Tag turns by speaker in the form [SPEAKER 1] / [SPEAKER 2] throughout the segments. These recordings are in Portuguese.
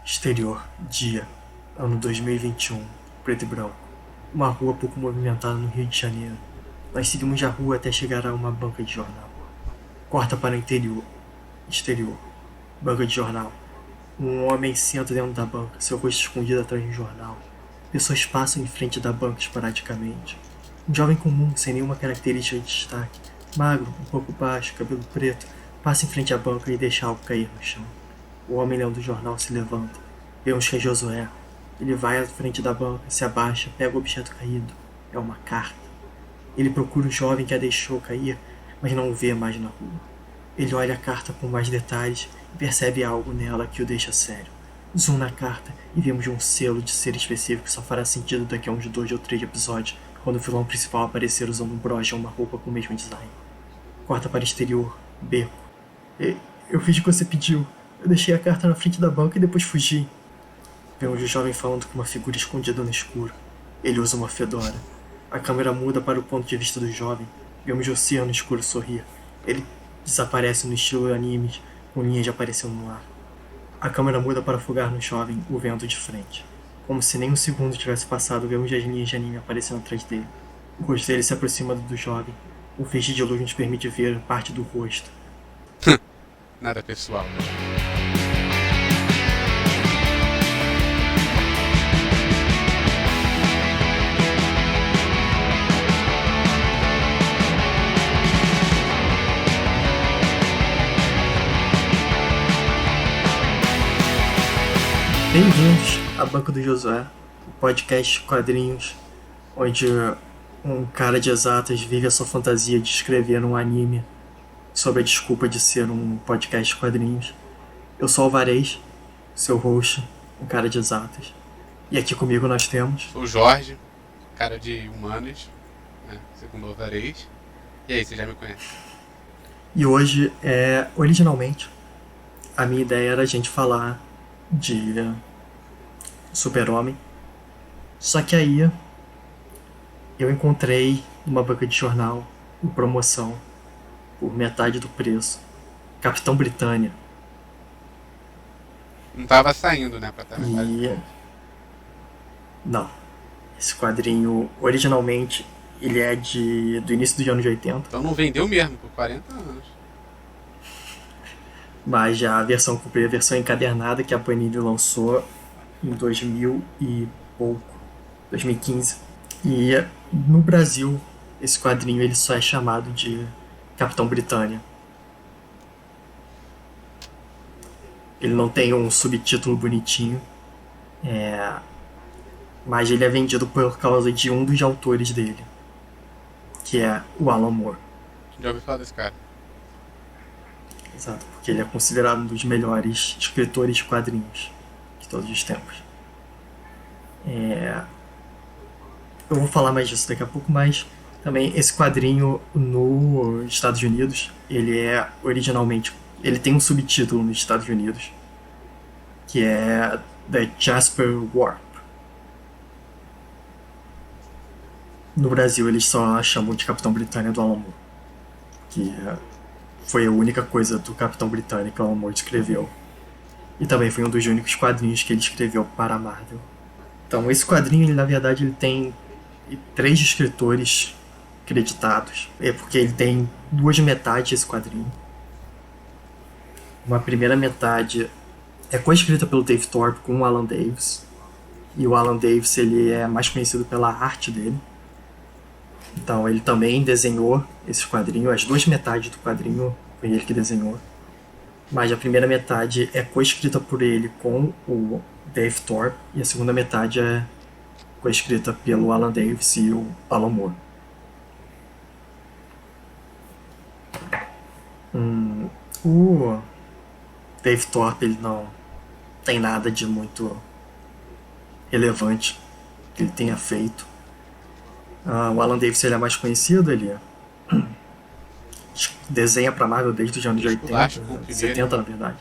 [SPEAKER 1] Exterior, dia, ano 2021, preto e branco. Uma rua pouco movimentada no Rio de Janeiro. Nós seguimos a rua até chegar a uma banca de jornal. Corta para o interior, exterior, banca de jornal. Um homem senta dentro da banca, seu rosto escondido atrás de um jornal. Pessoas passam em frente da banca esporadicamente. Um jovem comum, sem nenhuma característica de destaque, magro, um pouco baixo, cabelo preto, passa em frente à banca e deixa algo cair no chão. O homem lendo o jornal se levanta. Vemos que é Josué. Ele vai à frente da banca, se abaixa, pega o objeto caído. É uma carta. Ele procura o jovem que a deixou cair, mas não o vê mais na rua. Ele olha a carta com mais detalhes e percebe algo nela que o deixa sério. Zoom na carta e vemos um selo de ser específico que só fará sentido daqui a uns 2 ou 3 episódios, quando o vilão principal aparecer usando um broche ou uma roupa com o mesmo design. Corta para o exterior, beco. Eu fiz o que você pediu. Eu deixei a carta na frente da banca e depois fugi. Vemos o jovem falando com uma figura escondida no escuro. Ele usa uma fedora. A câmera muda para o ponto de vista do jovem. Vemos o oceano escuro sorrir. Ele desaparece no estilo animes, com linhas aparecendo no ar. A câmera muda para afogar no jovem o vento de frente. Como se nem um segundo tivesse passado, vemos as linhas de anime aparecendo atrás dele. O rosto dele se aproxima do jovem. O feixe de luz nos permite ver parte do rosto.
[SPEAKER 2] Nada pessoal.
[SPEAKER 1] Bem-vindos à Banca do Josué, o podcast de quadrinhos, onde um cara de exatas vive a sua fantasia de escrever um anime sob a desculpa de ser um podcast de quadrinhos. Eu sou o Alvarez, seu host, um cara de exatas. E aqui comigo nós temos...
[SPEAKER 2] Sou o Jorge, cara de humanas, né? Segundo o Alvarez. E aí, você já me conhece?
[SPEAKER 1] E hoje, originalmente, a minha ideia era a gente falar de Super-Homem. Só que aí eu encontrei numa banca de jornal, em promoção, por metade do preço, Capitão Britânia.
[SPEAKER 2] Não tava saindo, né, pra estar metade do
[SPEAKER 1] E
[SPEAKER 2] preço.
[SPEAKER 1] não, esse quadrinho originalmente ele é do início dos anos 80,
[SPEAKER 2] Então não vendeu mesmo, por 40 anos.
[SPEAKER 1] mas já a versão comprei a versão encadernada que a Panini lançou em 2000 e pouco, 2015. E no Brasil esse quadrinho ele só é chamado de Capitão Britânia. Ele não tem um subtítulo bonitinho, mas ele é vendido por causa de um dos autores dele, que é o Alan Moore.
[SPEAKER 2] Já ouvi falar desse cara.
[SPEAKER 1] Exato, porque ele é considerado um dos melhores escritores de quadrinhos de todos os tempos. Eu vou falar mais disso daqui a pouco, mas também esse quadrinho nos Estados Unidos, ele é originalmente... Ele tem um subtítulo nos Estados Unidos, que é The Jasper Warp. No Brasil eles só chamam de Capitão Britânia do Alan Moore, que foi a única coisa do Capitão Britânia que o Alan Moore escreveu. E também foi um dos únicos quadrinhos que ele escreveu para a Marvel. Então esse quadrinho, ele, na verdade, ele tem 3 escritores creditados. É porque ele tem 2 metades esse quadrinho. Uma primeira metade é co-escrita pelo Dave Thorpe com o Alan Davis. E o Alan Davis ele é mais conhecido pela arte dele. Então ele também desenhou esse quadrinho. As 2 metades do quadrinho foi ele que desenhou. Mas a primeira metade é co-escrita por ele com o Dave Thorpe. E a segunda metade é co-escrita pelo Alan Davis e o Alan Moore. O Dave Thorpe ele não tem nada de muito relevante que ele tenha feito. O Alan Davis ele é mais conhecido, ele desenha pra Marvel desde os anos 80, 70 na verdade.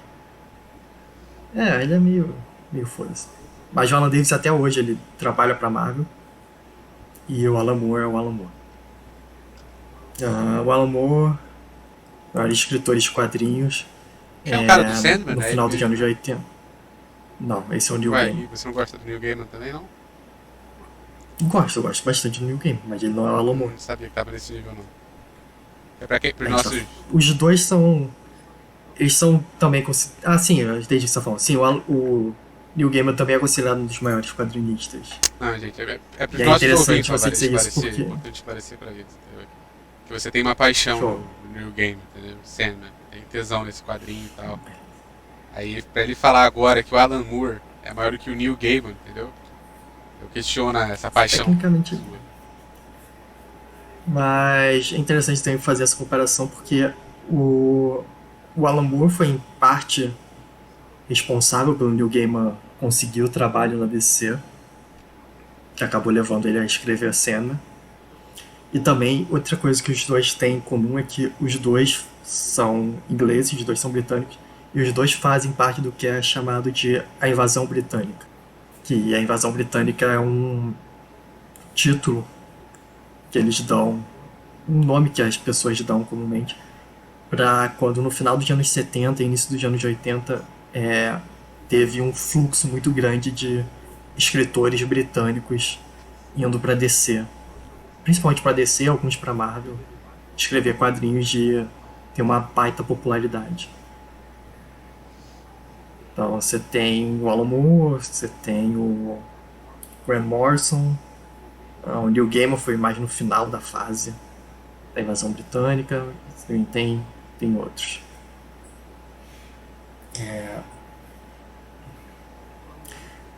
[SPEAKER 1] Ele é meio foda-se. Mas o Alan Davis até hoje ele trabalha pra Marvel. E o Alan Moore é o Alan Moore. O Alan Moore era escritor de quadrinhos.
[SPEAKER 2] Que é o cara do Sandman,
[SPEAKER 1] no
[SPEAKER 2] né?
[SPEAKER 1] final dos anos 80. Não, esse é o Neil
[SPEAKER 2] Ué,
[SPEAKER 1] Gaiman.
[SPEAKER 2] e você não gosta do Neil Gaiman também, não?
[SPEAKER 1] Eu gosto bastante do Neil Gaiman, mas ele não é o Alan Moore.
[SPEAKER 2] Não sabia que tava nesse nível, não. É pra quem? Pros
[SPEAKER 1] A gente tá...
[SPEAKER 2] nossos...
[SPEAKER 1] Os dois são. Eles são também considerados. Ah, sim, eu entendi o que você tá falando. Sim, o Neil Gaiman também é considerado um dos maiores quadrinistas.
[SPEAKER 2] Não, gente, é pros
[SPEAKER 1] E é
[SPEAKER 2] nossos
[SPEAKER 1] interessante
[SPEAKER 2] ouvintes,
[SPEAKER 1] você
[SPEAKER 2] Alvarez,
[SPEAKER 1] dizer isso
[SPEAKER 2] esclarecer. É
[SPEAKER 1] porque.
[SPEAKER 2] importante esclarecer pra eles, entendeu? Que você tem uma paixão
[SPEAKER 1] Show.
[SPEAKER 2] no Neil Gaiman, entendeu? Sandman. Tem tesão nesse quadrinho e tal. Aí, pra ele falar agora que o Alan Moore é maior do que o Neil Gaiman, entendeu? Eu questiono essa paixão
[SPEAKER 1] Tecnicamente.
[SPEAKER 2] sua.
[SPEAKER 1] Mas é interessante também fazer essa comparação porque o, o Alan Moore foi em parte responsável pelo Neil Gaiman conseguir o trabalho na DC, que acabou levando ele a escrever a cena. E também outra coisa que os dois têm em comum é que os dois são ingleses, os dois são britânicos, e os dois fazem parte do que é chamado de a invasão britânica. Que a invasão britânica é um título que eles dão, um nome que as pessoas dão comumente, para quando no final dos anos 70 e início dos anos 80 teve um fluxo muito grande de escritores britânicos indo para DC, principalmente para DC, alguns para Marvel, escrever quadrinhos de ter uma baita popularidade. Então você tem o Alan Moore, você tem o Grant Morrison, o Neil Gaiman foi mais no final da fase da invasão britânica, também tem outros.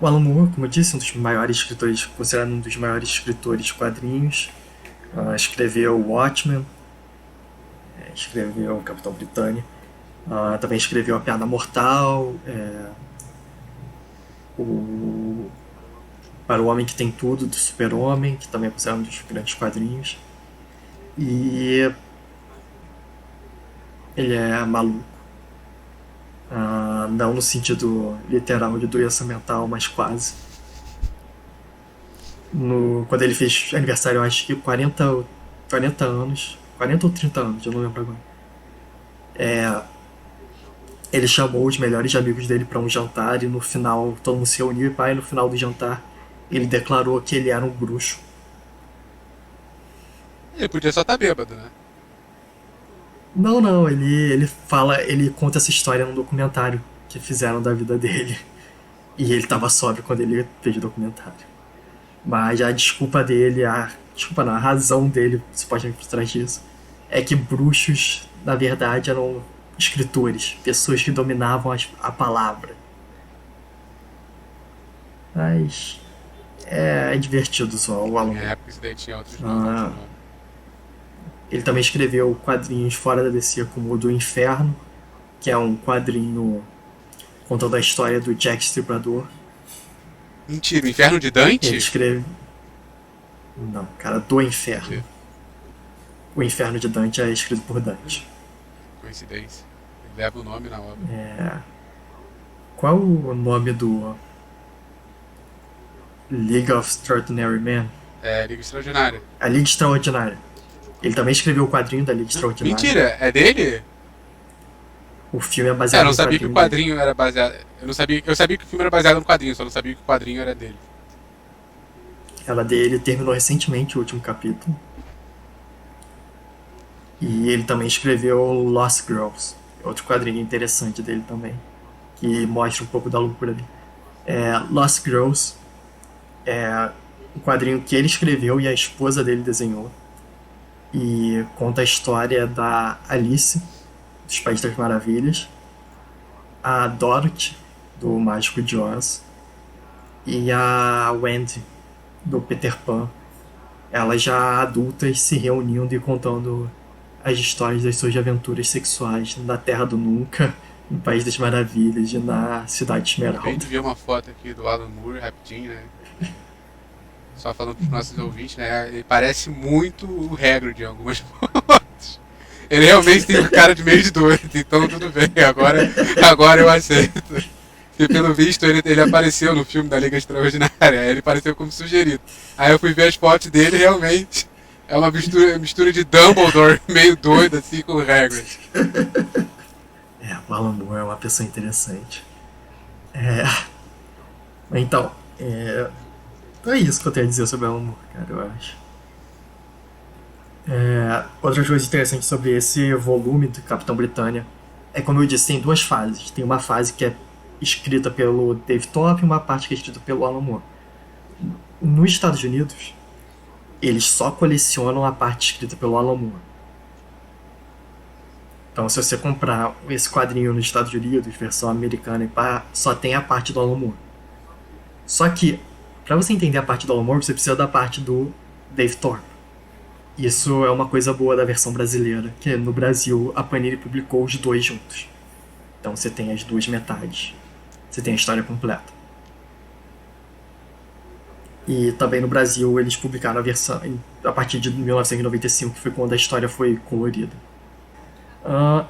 [SPEAKER 1] O Alan Moore, como eu disse, um dos maiores escritores, considerado um dos maiores escritores de quadrinhos, escreveu Watchmen, escreveu Capitão Britânia, também escreveu A Piada Mortal, o Para o Homem que Tem Tudo, do Super-Homem, que também é considerado um dos grandes quadrinhos. E ele é maluco. Não no sentido literal de doença mental, mas quase. Quando ele fez aniversário, eu acho que 40 anos, 40 ou 30 anos, eu não lembro agora. Ele chamou os melhores amigos dele para um jantar e no final todo mundo se reuniu e no final do jantar ele declarou que ele era um bruxo.
[SPEAKER 2] Ele podia só estar bêbado, né?
[SPEAKER 1] Não, ele conta essa história num documentário que fizeram da vida dele. E ele estava sóbrio quando ele fez o documentário. Mas a desculpa dele, a razão dele, supostamente por trás disso, é que bruxos, na verdade, eram escritores, pessoas que dominavam a palavra. Mas é divertido só o
[SPEAKER 2] Na
[SPEAKER 1] Alan
[SPEAKER 2] minha
[SPEAKER 1] Moore.
[SPEAKER 2] época isso daí tinha outros nomes.
[SPEAKER 1] Ele também escreveu quadrinhos fora da DC, como o do Inferno, que é um quadrinho contando a história do Jack Stripador.
[SPEAKER 2] Mentira, o Inferno de
[SPEAKER 1] Ele
[SPEAKER 2] Dante?
[SPEAKER 1] escreve. Não, cara, do Inferno.
[SPEAKER 2] Mentira.
[SPEAKER 1] O Inferno de Dante é escrito por Dante.
[SPEAKER 2] Coincidência. Ele leva o nome na obra.
[SPEAKER 1] Qual o nome do League of Extraordinary Men?
[SPEAKER 2] É Liga Extraordinária.
[SPEAKER 1] A Liga Extraordinária. Ele também escreveu o quadrinho da Liga Extraordinária.
[SPEAKER 2] Mentira, é dele?
[SPEAKER 1] O filme é baseado
[SPEAKER 2] Eu não
[SPEAKER 1] no
[SPEAKER 2] sabia que o
[SPEAKER 1] dele.
[SPEAKER 2] quadrinho era baseado. Eu sabia que o filme era baseado no quadrinho, só não sabia que o quadrinho era dele.
[SPEAKER 1] Ela dele terminou recentemente o último capítulo. E ele também escreveu Lost Girls, outro quadrinho interessante dele também, que mostra um pouco da loucura dele. Lost Girls é um quadrinho que ele escreveu e a esposa dele desenhou. E conta a história da Alice, dos Países das Maravilhas, a Dorothy, do Mágico de Oz, e a Wendy, do Peter Pan. Elas já adultas se reunindo e contando as histórias das suas aventuras sexuais na Terra do Nunca, no País das Maravilhas e na Cidade de
[SPEAKER 2] Acabei
[SPEAKER 1] Esmeralda.
[SPEAKER 2] de ver uma foto aqui do Alan Moore, rapidinho, né? Só falando pros nossos ouvintes, né? Ele parece muito o Hagrid em algumas fotos. Ele realmente tem um cara de meio de doido, então tudo bem, agora eu aceito. E pelo visto ele apareceu no filme da Liga Extraordinária, ele apareceu como sugerido. Aí eu fui ver as fotos dele, realmente é uma mistura de Dumbledore meio doido assim com o Hagrid.
[SPEAKER 1] O Alan Moore é uma pessoa interessante. Então, é isso que eu tenho a dizer sobre Alan Moore, cara, eu acho. Outra coisa interessante sobre esse volume do Capitão Britânia é, como eu disse, tem duas fases. Tem uma fase que é escrita pelo Dave Top e uma parte que é escrita pelo Alan Moore. Nos Estados Unidos, eles só colecionam a parte escrita pelo Alan Moore. Então, se você comprar esse quadrinho nos Estados Unidos, versão americana, só tem a parte do Alan Moore. Só que, para você entender a parte do Alan Moore, você precisa da parte do Dave Thorpe. Isso é uma coisa boa da versão brasileira, que no Brasil a Panini publicou os dois juntos. Então você tem as duas metades. Você tem a história completa. E também no Brasil eles publicaram a versão a partir de 1995, que foi quando a história foi colorida.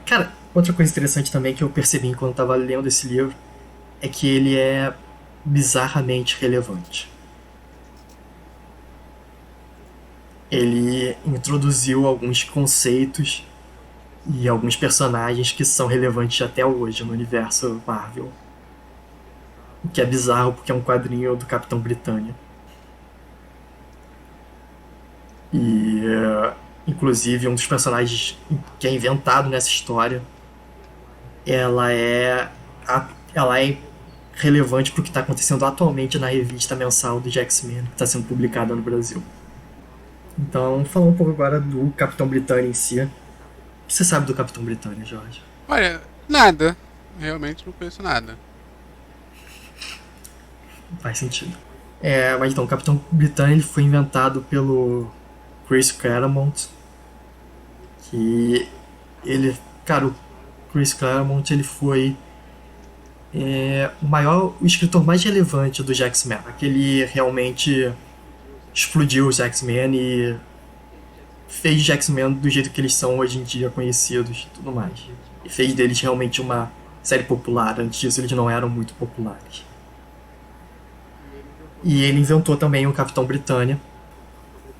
[SPEAKER 1] Cara, outra coisa interessante também que eu percebi enquanto estava lendo esse livro é que ele é bizarramente relevante. Ele introduziu alguns conceitos e alguns personagens que são relevantes até hoje no universo Marvel. O que é bizarro porque é um quadrinho do Capitão Britânia. E, inclusive, um dos personagens que é inventado nessa história, ela é relevante para o que está acontecendo atualmente na revista mensal do X-Men, que está sendo publicada no Brasil. Então, falar um pouco agora do Capitão Britânia em si. O que você sabe do Capitão Britânia, Jorge?
[SPEAKER 2] Olha, nada. Realmente não conheço nada.
[SPEAKER 1] Faz sentido. Mas então, o Capitão Britânia ele foi inventado pelo Chris Claremont. Que ele... Cara, o Chris Claremont ele foi o escritor mais relevante dos X-Men. Aquele realmente explodiu os X-Men e fez os X-Men do jeito que eles são hoje em dia conhecidos e tudo mais. E fez deles realmente uma série popular. Antes disso eles não eram muito populares. E ele inventou também o Capitão Britânia.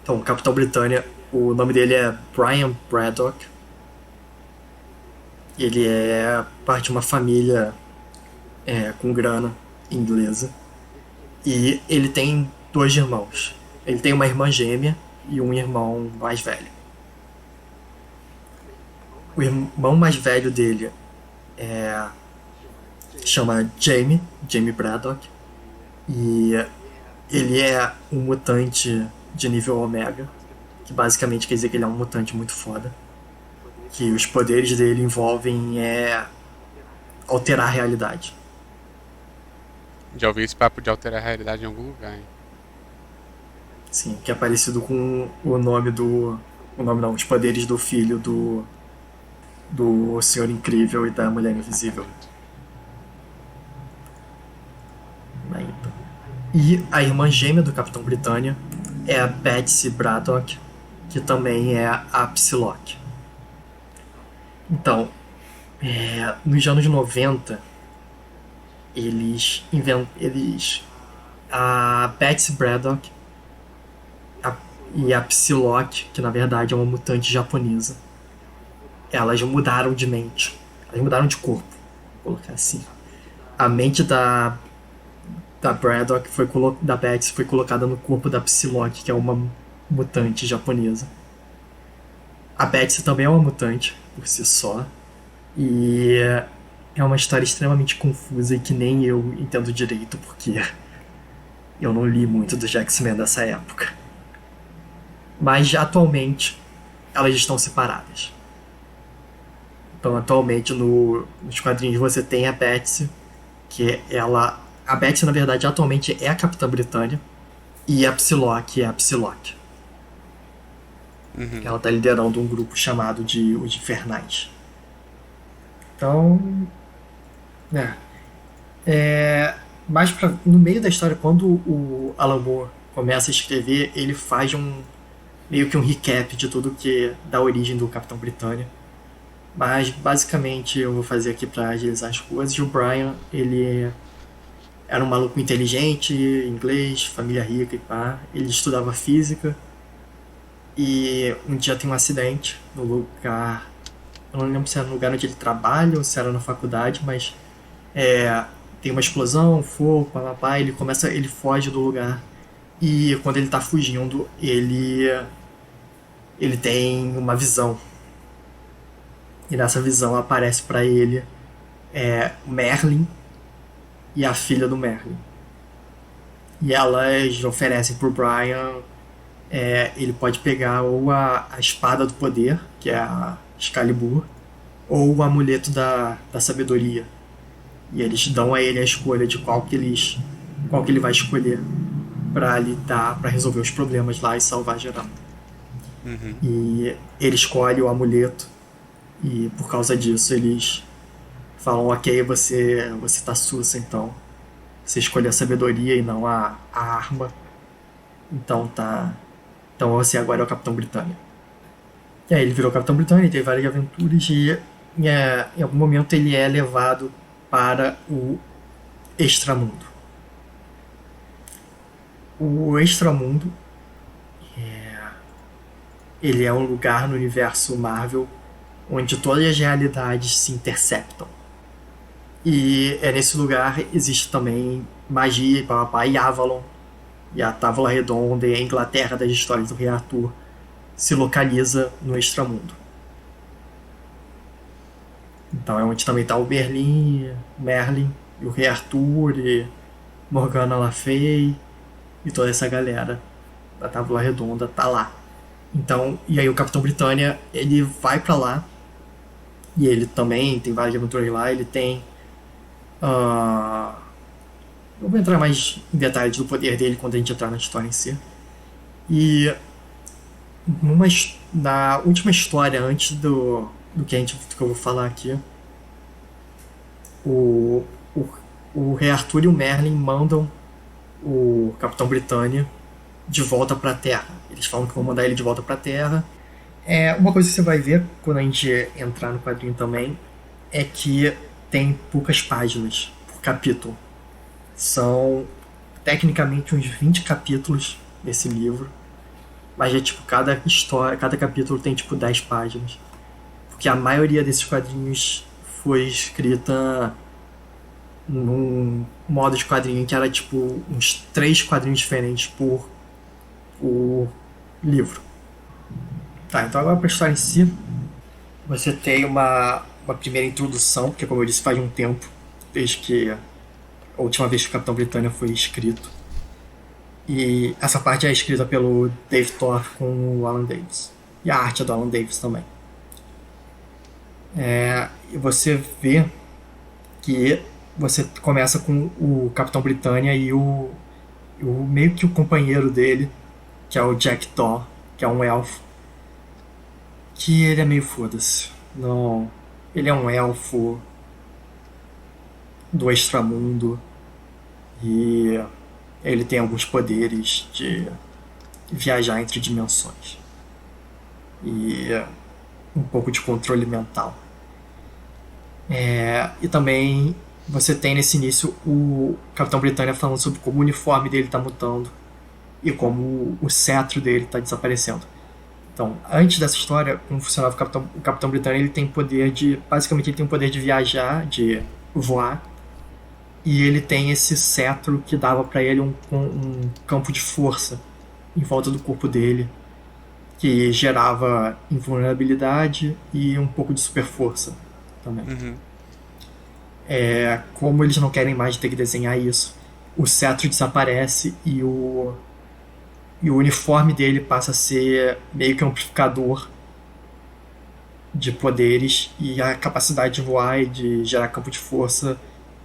[SPEAKER 1] Então, o Capitão Britânia, o nome dele é Brian Braddock. Ele é parte de uma família com grana inglesa. E ele tem 2 irmãos. Ele tem uma irmã gêmea e um irmão mais velho. O irmão mais velho dele chama Jamie Braddock. E ele é um mutante de nível Omega, que basicamente quer dizer que ele é um mutante muito foda. Que os poderes dele envolvem alterar a realidade.
[SPEAKER 2] Já ouvi esse papo de alterar a realidade em algum lugar, hein?
[SPEAKER 1] Sim, que é parecido com o nome do... O nome não, os poderes do filho do Senhor Incrível e da Mulher Invisível. E a irmã gêmea do Capitão Britânia é a Betsy Braddock, que também é a Psylocke. Então, nos anos 90, a Betsy Braddock e a Psylocke, que na verdade é uma mutante japonesa, elas mudaram de mente. Elas mudaram de corpo, vou colocar assim. A mente da Braddock da Betsy foi colocada no corpo da Psylocke, que é uma mutante japonesa. A Betsy também é uma mutante, por si só. E é uma história extremamente confusa e que nem eu entendo direito, porque eu não li muito dos X-Men dessa época. Mas atualmente elas estão separadas. Então atualmente nos quadrinhos você tem a Betsy, que ela... A Betsy na verdade atualmente é a Capitã Britânia, e a Psylocke é a Psylocke.
[SPEAKER 2] Uhum.
[SPEAKER 1] Ela está liderando um grupo chamado de Os Infernais. Então... Mas no meio da história, quando o Alan Moore começa a escrever, ele faz meio que um recap de tudo que dá origem do Capitão Britânia. Mas basicamente eu vou fazer aqui para agilizar as coisas. O Brian, ele era um maluco inteligente, inglês, família rica e pá. Ele estudava física. E um dia tem um acidente no lugar... Eu não lembro se era no lugar onde ele trabalha ou se era na faculdade, mas tem uma explosão, fogo, papapá, ele foge do lugar. E quando ele tá fugindo, ele tem uma visão. E nessa visão aparece para ele o Merlin e a filha do Merlin. E elas oferecem pro Brian, ele pode pegar ou a espada do poder, que é a Excalibur, ou o amuleto da sabedoria. E eles dão a ele a escolha de qual que ele vai escolher para lidar, para resolver os problemas lá e salvar geral.
[SPEAKER 2] Uhum.
[SPEAKER 1] E ele escolhe o amuleto e por causa disso eles falam: ok, você tá sussa, então você escolheu a sabedoria e não a arma, então tá, então você agora é o Capitão Britânia. E aí ele virou Capitão Britânia, teve várias aventuras e em algum momento ele é levado para o extramundo. O extramundo ele é um lugar no universo Marvel onde todas as realidades se interceptam. E nesse lugar existe também magia e papapá, e Avalon, e a Távola Redonda e a Inglaterra das histórias do Rei Arthur se localiza no extramundo. Então é onde também está o Merlin e o Rei Arthur e Morgana Le Fay e toda essa galera da Távola Redonda tá lá. Então, e aí o Capitão Britânia, ele vai pra lá e ele também tem várias aventuras lá, ele tem eu vou entrar mais em detalhes do poder dele quando a gente entrar na história em si. E na última história, antes do que eu vou falar aqui, o, o, o Rei Arthur e o Merlin mandam o Capitão Britânia de volta pra Terra. Eles falam que vão mandar ele de volta pra Terra. Uma coisa que você vai ver quando a gente entrar no quadrinho também é que tem poucas páginas por capítulo. São tecnicamente uns 20 capítulos nesse livro, mas é tipo cada capítulo tem tipo 10 páginas. Porque a maioria desses quadrinhos foi escrita num modo de quadrinho que era tipo uns 3 quadrinhos diferentes por livro. Tá, então agora pra história em si, você tem uma primeira introdução, porque como eu disse faz um tempo, desde que a última vez que o Capitão Britânia foi escrito. E essa parte é escrita pelo Dave Thorpe com o Alan Davis. E a arte é do Alan Davis também. E você vê que você começa com o Capitão Britânia e o meio que o companheiro dele, que é o Jack Daw, que é um elfo, que ele é meio foda-se. Não, ele é um elfo do extramundo e ele tem alguns poderes de viajar entre dimensões e um pouco de controle mental. E também você tem nesse início o Capitão Britânia falando sobre como o uniforme dele está mutando e como o cetro dele está desaparecendo. Então, antes dessa história, como funcionava o Capitão Britânia, ele tem poder de... Basicamente, ele tem o poder de viajar, de voar. E ele tem esse cetro que dava para ele um campo de força em volta do corpo dele, que gerava invulnerabilidade e um pouco de super força também.
[SPEAKER 2] Uhum.
[SPEAKER 1] Como eles não querem mais ter que desenhar isso, o cetro desaparece e o uniforme dele passa a ser meio que um amplificador de poderes, e a capacidade de voar e de gerar campo de força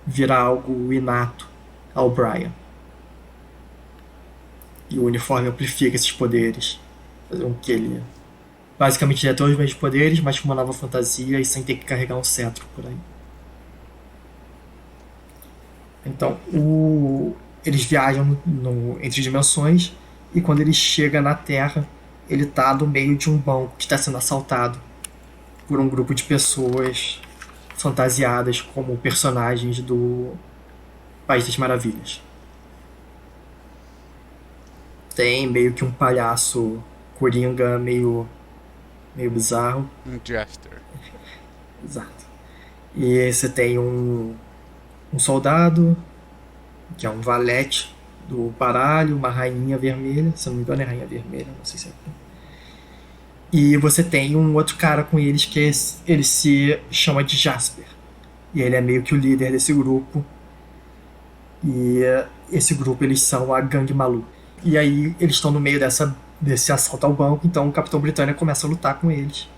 [SPEAKER 1] vira algo inato ao Brian. E o uniforme amplifica esses poderes, fazendo com que ele basicamente tenha todos os mesmos poderes, mas com uma nova fantasia e sem ter que carregar um cetro por aí. Então, eles viajam entre dimensões, e quando ele chega na Terra, ele está no meio de um banco que está sendo assaltado por um grupo de pessoas fantasiadas como personagens do País das Maravilhas. Tem meio que um palhaço coringa meio bizarro.
[SPEAKER 2] Um Jester.
[SPEAKER 1] Exato. E você tem um soldado, que é um valete do baralho, uma rainha vermelha, se eu não me engano é rainha vermelha, não sei se é. E você tem um outro cara com eles que ele se chama de Jasper. E ele é meio que o líder desse grupo. E esse grupo eles são a Gangue Malu. E aí eles estão no meio desse assalto ao banco, então o Capitão Britânia começa a lutar com eles.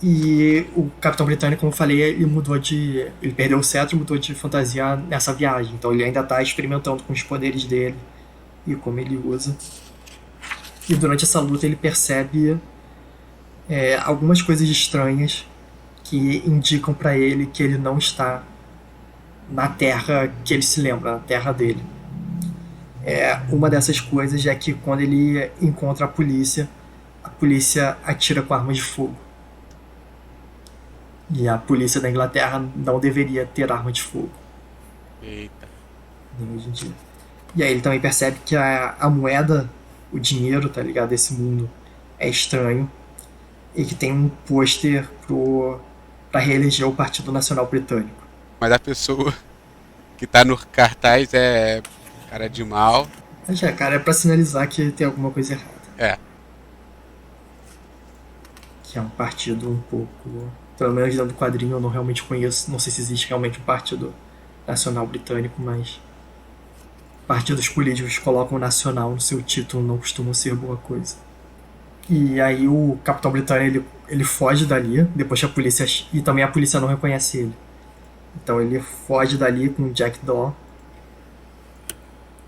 [SPEAKER 1] E o Capitão Britânia, como eu falei, ele mudou de. Ele perdeu o cetro e mudou de fantasia nessa viagem. Então ele ainda está experimentando com os poderes dele e como ele usa. E durante essa luta ele percebe algumas coisas estranhas que indicam para ele que ele não está na terra que ele se lembra, na terra dele. Uma dessas coisas é que quando ele encontra a polícia atira com armas de fogo. E a polícia da Inglaterra não deveria ter arma de fogo.
[SPEAKER 2] Eita.
[SPEAKER 1] Nem hoje em dia. E aí ele também percebe que a moeda, o dinheiro, tá ligado, desse mundo é estranho. E que tem um pôster pra reeleger o Partido Nacional Britânico.
[SPEAKER 2] Mas a pessoa que tá no cartaz é cara de mal.
[SPEAKER 1] Mas cara, é pra sinalizar que tem alguma coisa errada.
[SPEAKER 2] É.
[SPEAKER 1] Que é um partido um pouco. Pelo menos dentro do quadrinho eu não realmente conheço. Não sei se existe realmente um Partido Nacional Britânico, mas partidos políticos que colocam nacional no seu título não costumam ser boa coisa. E aí o Capitão Britânia ele foge dali, depois que a polícia. E também a polícia não reconhece ele. Então ele foge dali com o Jack Daw.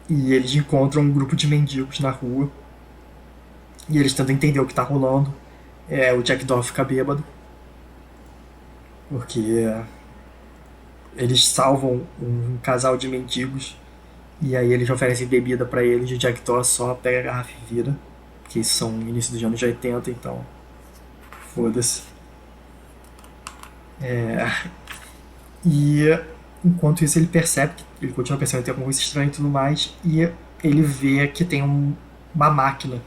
[SPEAKER 1] E eles encontram um grupo de mendigos na rua. E eles tentam entender o que tá rolando. O Jack Daw fica bêbado. Porque eles salvam um casal de mendigos. E aí eles oferecem bebida pra eles. E o Jack Daw só pega a garrafa e vira. Porque isso são início dos anos 80, então. Foda-se. E enquanto isso ele percebe, ele continua pensando que tem alguma coisa estranha e tudo mais, e ele vê que tem uma máquina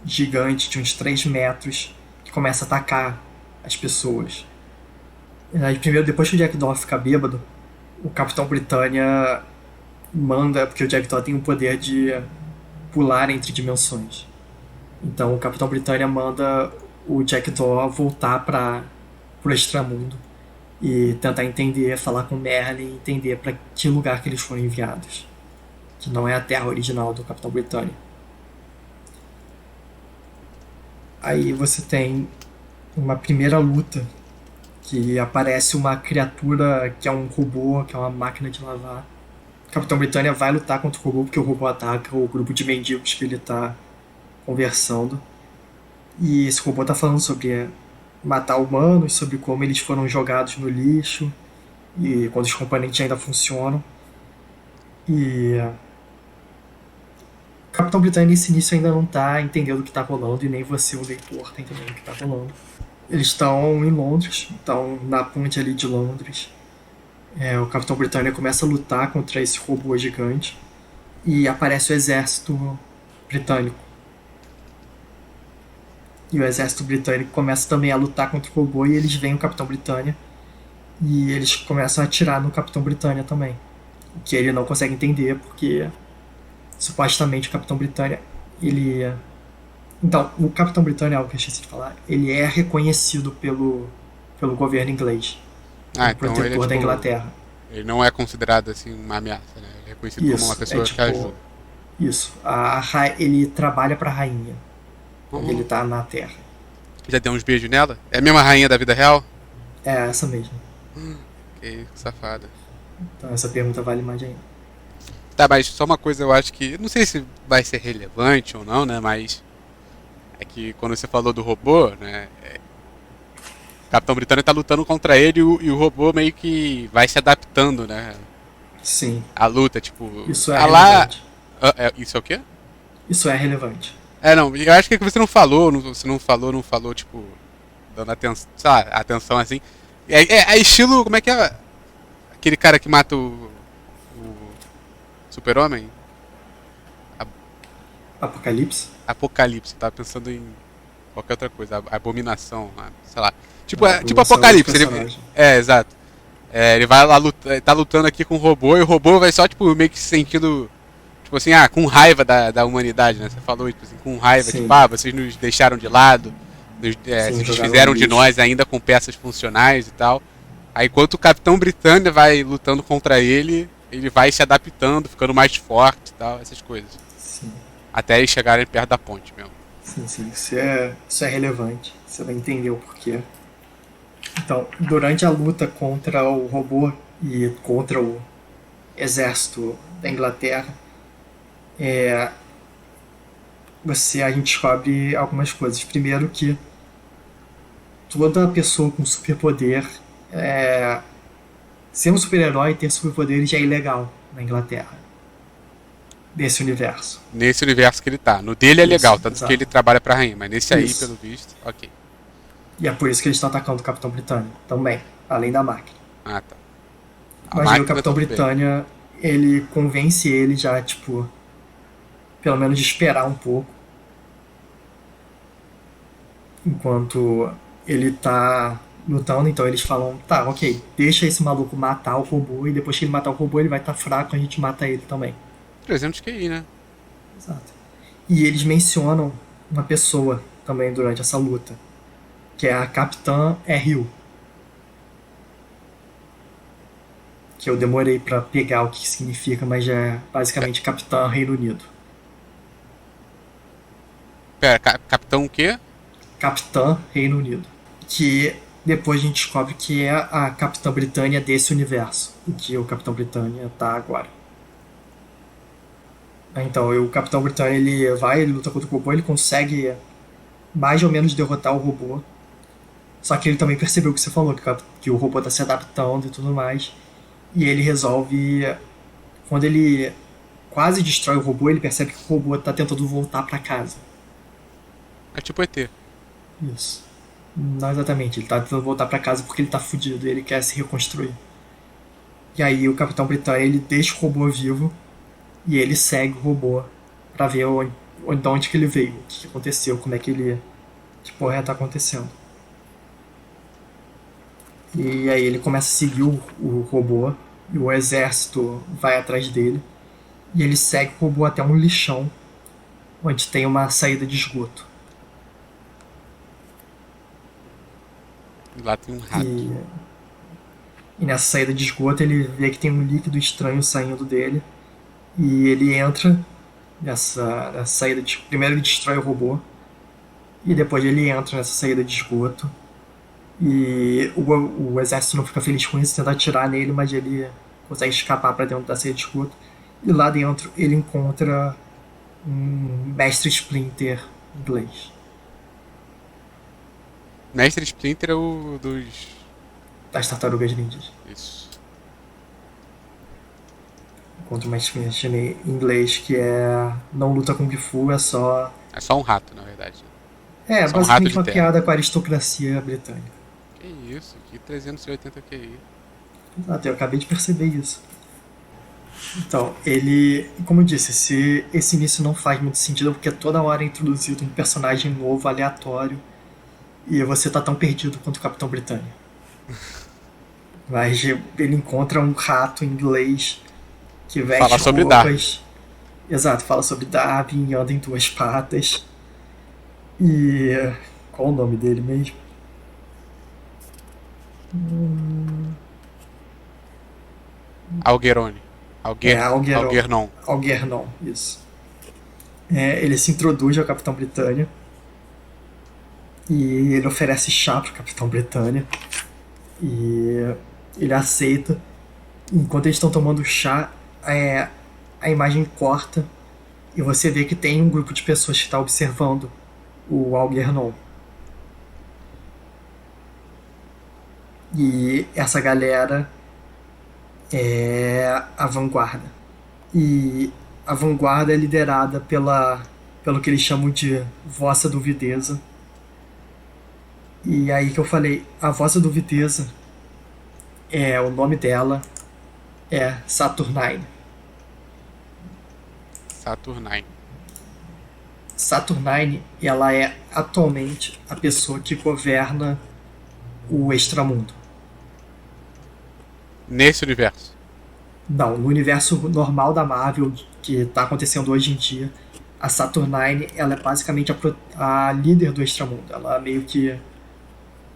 [SPEAKER 1] gigante de uns 3 metros que começa a atacar as pessoas. Aí, primeiro, depois que o Jack Daw fica bêbado, o Capitão Britânia manda, porque o Jack Daw tem o poder de pular entre dimensões. Então o Capitão Britânia manda o Jack Daw voltar para o extramundo e tentar entender, falar com Merlin e entender para que lugar que eles foram enviados, que não é a terra original do Capitão Britânia. Aí você tem uma primeira luta que aparece uma criatura que é um robô, que é uma máquina de lavar. O Capitão Britânia vai lutar contra o robô porque o robô ataca o grupo de mendigos que ele está conversando. E esse robô tá falando sobre matar humanos, sobre como eles foram jogados no lixo e quando os componentes ainda funcionam. E o Capitão Britânia nesse início ainda não tá entendendo o que tá rolando e nem você, o leitor, tá entendendo o que tá rolando. Eles estão em Londres, estão na ponte ali de Londres. O Capitão Britânia começa a lutar contra esse robô gigante e aparece o exército britânico. E o exército britânico começa também a lutar contra o robô e eles veem o Capitão Britânia e eles começam a atirar no Capitão Britânia também. O que ele não consegue entender porque supostamente o Capitão Britânia ele... Então, o Capitão Britânia, algo que eu esqueci de falar, ele é reconhecido pelo governo inglês.
[SPEAKER 2] Ah,
[SPEAKER 1] o
[SPEAKER 2] então
[SPEAKER 1] protetor
[SPEAKER 2] ele é, tipo,
[SPEAKER 1] da Inglaterra.
[SPEAKER 2] Ele não é considerado assim uma ameaça, né? Ele é reconhecido
[SPEAKER 1] Isso,
[SPEAKER 2] como uma pessoa que ajuda.
[SPEAKER 1] Isso. Ele trabalha pra rainha. Ele tá na Terra.
[SPEAKER 2] Já deu uns beijos nela? É a mesma rainha da vida real?
[SPEAKER 1] É essa mesmo.
[SPEAKER 2] Que safada.
[SPEAKER 1] Então essa pergunta vale mais ainda.
[SPEAKER 2] Tá, mas só uma coisa eu acho que... Não sei se vai ser relevante ou não, né? Mas... É que quando você falou do robô, né? O Capitão Britânia tá lutando contra ele e o robô meio que vai se adaptando, né?
[SPEAKER 1] Sim.
[SPEAKER 2] A luta, tipo...
[SPEAKER 1] Isso é relevante.
[SPEAKER 2] Isso é o quê?
[SPEAKER 1] Isso é relevante.
[SPEAKER 2] Não, eu acho que você não falou, tipo... Dando atenção, sei lá, atenção assim. É estilo, como é que é? Aquele cara que mata o Super-Homem?
[SPEAKER 1] Apocalipse?
[SPEAKER 2] Apocalipse, tava pensando em qualquer outra coisa, Abominação, sei lá. Tipo
[SPEAKER 1] Nossa,
[SPEAKER 2] Apocalipse,
[SPEAKER 1] é outro personagem.
[SPEAKER 2] exato. Ele vai lá, tá lutando aqui com o robô, e o robô vai só, tipo, meio que se sentindo, tipo assim, com raiva da humanidade, né? Você falou, tipo assim, com raiva, tipo,
[SPEAKER 1] Sim,
[SPEAKER 2] vocês nos deixaram de lado,
[SPEAKER 1] sim,
[SPEAKER 2] se
[SPEAKER 1] jogaram no
[SPEAKER 2] desfizeram de
[SPEAKER 1] lixo.
[SPEAKER 2] nós ainda com peças funcionais e tal. Aí, enquanto o Capitão Britânia vai lutando contra ele, ele vai se adaptando, ficando mais forte e tal, essas coisas.
[SPEAKER 1] Sim,
[SPEAKER 2] Até eles chegarem perto da ponte mesmo.
[SPEAKER 1] sim, sim. Isso é relevante. Você vai entender o porquê. Então, durante a luta contra o robô e contra o exército da Inglaterra, é, a gente descobre algumas coisas. Primeiro que toda pessoa com superpoder, é, ser um super-herói e ter superpoderes já é ilegal na Inglaterra, desse universo.
[SPEAKER 2] Nesse universo que ele tá. No dele é
[SPEAKER 1] Isso,
[SPEAKER 2] legal, tanto que ele
[SPEAKER 1] exato.
[SPEAKER 2] trabalha pra rainha, mas nesse aí,
[SPEAKER 1] Isso.
[SPEAKER 2] pelo visto, ok.
[SPEAKER 1] E é por isso que eles estão atacando o Capitão Britânia também, além da máquina.
[SPEAKER 2] Ah, tá. A
[SPEAKER 1] Mas aí o
[SPEAKER 2] máquina,
[SPEAKER 1] Capitão
[SPEAKER 2] tudo bem.
[SPEAKER 1] Britânia, ele convence ele já, tipo, pelo menos de esperar um pouco, enquanto ele tá lutando. Então eles falam, tá, ok, deixa esse maluco matar o robô, e depois que ele matar o robô ele vai estar fraco, a gente mata ele também.
[SPEAKER 2] 300 QI, né?
[SPEAKER 1] Exato. E eles mencionam uma pessoa também durante essa luta, que é a Capitã R.U., que eu demorei pra pegar o que significa, mas já é basicamente Capitã Reino Unido.
[SPEAKER 2] Pera, Capitão o quê?
[SPEAKER 1] Capitã Reino Unido. Que depois a gente descobre que é a Capitã Britânia desse universo, em que o Capitão Britânia tá agora. Então, o Capitão Britânia ele vai, ele luta contra o robô, ele consegue mais ou menos derrotar o robô. Só que ele também percebeu o que você falou, que o robô tá se adaptando e tudo mais. E ele resolve. Quando ele quase destrói o robô, ele percebe que o robô tá tentando voltar pra casa.
[SPEAKER 2] É tipo ET.
[SPEAKER 1] Isso. Não exatamente, ele tá tentando voltar pra casa porque ele tá fudido e ele quer se reconstruir. E aí o Capitão Britânia ele deixa o robô vivo e ele segue o robô pra ver de onde que ele veio, o que aconteceu, como é que ele. Que porra tá acontecendo. E aí ele começa a seguir o robô e o exército vai atrás dele. E ele segue o robô até um lixão onde tem uma saída de esgoto.
[SPEAKER 2] E lá tem um rato.
[SPEAKER 1] E, e nessa saída de esgoto ele vê que tem um líquido estranho saindo dele. E ele entra nessa saída de. Primeiro ele destrói o robô. E depois ele entra nessa saída de esgoto. E o exército não fica feliz com isso, tenta atirar nele, mas ele consegue escapar para dentro da saída de esgoto. E lá dentro ele encontra um mestre Splinter inglês.
[SPEAKER 2] Mestre Splinter é o dos.
[SPEAKER 1] Das tartarugas ninjas.
[SPEAKER 2] Isso.
[SPEAKER 1] Encontra um mestre Splinter inglês que é. Não luta com Kung Fu, é só.
[SPEAKER 2] É só um rato, na verdade.
[SPEAKER 1] É
[SPEAKER 2] Só um rato
[SPEAKER 1] basicamente
[SPEAKER 2] de
[SPEAKER 1] uma
[SPEAKER 2] terra.
[SPEAKER 1] piada com a aristocracia britânica.
[SPEAKER 2] Que isso, que 380 QI.
[SPEAKER 1] Até eu acabei de perceber isso. Então, ele. Como eu disse, esse início não faz muito sentido porque toda hora é introduzido um personagem novo, aleatório, e você tá tão perdido quanto o Capitão Britânia. Mas ele encontra um rato inglês que veste
[SPEAKER 2] Falar sobre Darwin.
[SPEAKER 1] roupas. Exato, fala sobre Darwin, anda em duas patas. E. Qual o nome dele mesmo?
[SPEAKER 2] Algerone.
[SPEAKER 1] É Algernon.
[SPEAKER 2] Algernon.
[SPEAKER 1] Algernon, isso. Ele se introduz ao Capitão Britânia. E ele oferece chá pro Capitão Britânia. E ele aceita. Enquanto eles estão tomando chá, a imagem corta e você vê que tem um grupo de pessoas que está observando o Algernon. E essa galera é a vanguarda. E a vanguarda é liderada pelo que eles chamam de Vossa Duvideza. E aí que eu falei, a Vossa Duvideza, o nome dela é Saturnine.
[SPEAKER 2] Saturnine.
[SPEAKER 1] Saturnine, ela é atualmente a pessoa que governa o extramundo.
[SPEAKER 2] Nesse universo.
[SPEAKER 1] Não, no universo normal da Marvel, que tá acontecendo hoje em dia, a Saturnine, ela é basicamente a líder do Extramundo. Ela meio que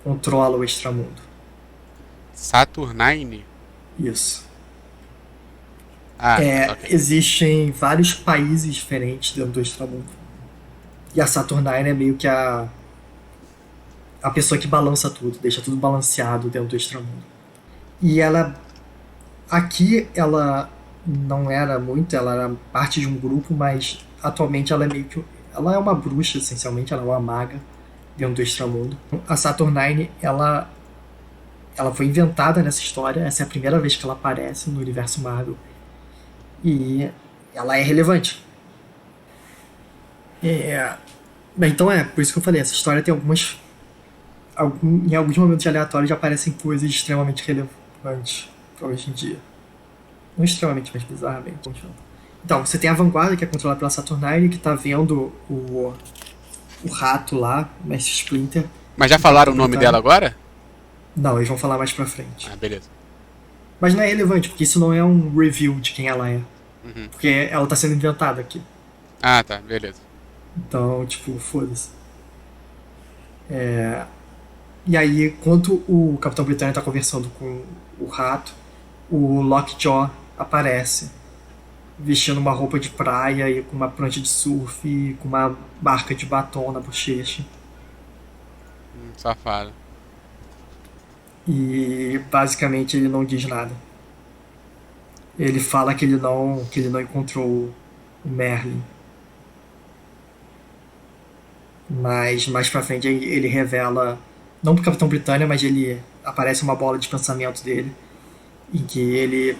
[SPEAKER 1] controla o Extramundo.
[SPEAKER 2] Saturnine?
[SPEAKER 1] Isso.
[SPEAKER 2] Ah, tá, ok.
[SPEAKER 1] Existem vários países diferentes dentro do Extramundo. E a Saturnine é meio que a pessoa que balança tudo, deixa tudo balanceado dentro do Extramundo. E ela. Aqui ela não era muito, ela era parte de um grupo, mas atualmente ela é meio que. Ela é uma bruxa, essencialmente, ela é uma maga dentro do Extramundo. A Saturnine, ela foi inventada nessa história, essa é a primeira vez que ela aparece no universo Marvel. E ela é relevante. É, então por isso que eu falei, essa história tem algumas. Em alguns momentos aleatórios já aparecem coisas extremamente relevantes para hoje em dia. Não extremamente, mas bizarramente. Então, você tem a Vanguarda, que é controlada pela Saturnine, que tá vendo o rato lá, o Mestre Splinter.
[SPEAKER 2] Mas já falaram o nome dela agora?
[SPEAKER 1] Não, eles vão falar mais pra frente.
[SPEAKER 2] Ah, beleza.
[SPEAKER 1] Mas não é relevante, porque isso não é um review de quem ela é.
[SPEAKER 2] Uhum.
[SPEAKER 1] Porque ela tá sendo inventada aqui.
[SPEAKER 2] Ah, tá, beleza.
[SPEAKER 1] Então, tipo, foda-se. E aí, enquanto o Capitão Britânia tá conversando com o rato, o Lockjaw aparece, vestindo uma roupa de praia e com uma prancha de surf e com uma marca de batom na bochecha.
[SPEAKER 2] Safado.
[SPEAKER 1] E basicamente ele não diz nada. Ele fala que ele não encontrou o Merlin. Mas mais pra frente ele revela, não pro Capitão Britânia, mas ele aparece uma bola de pensamento dele, em que ele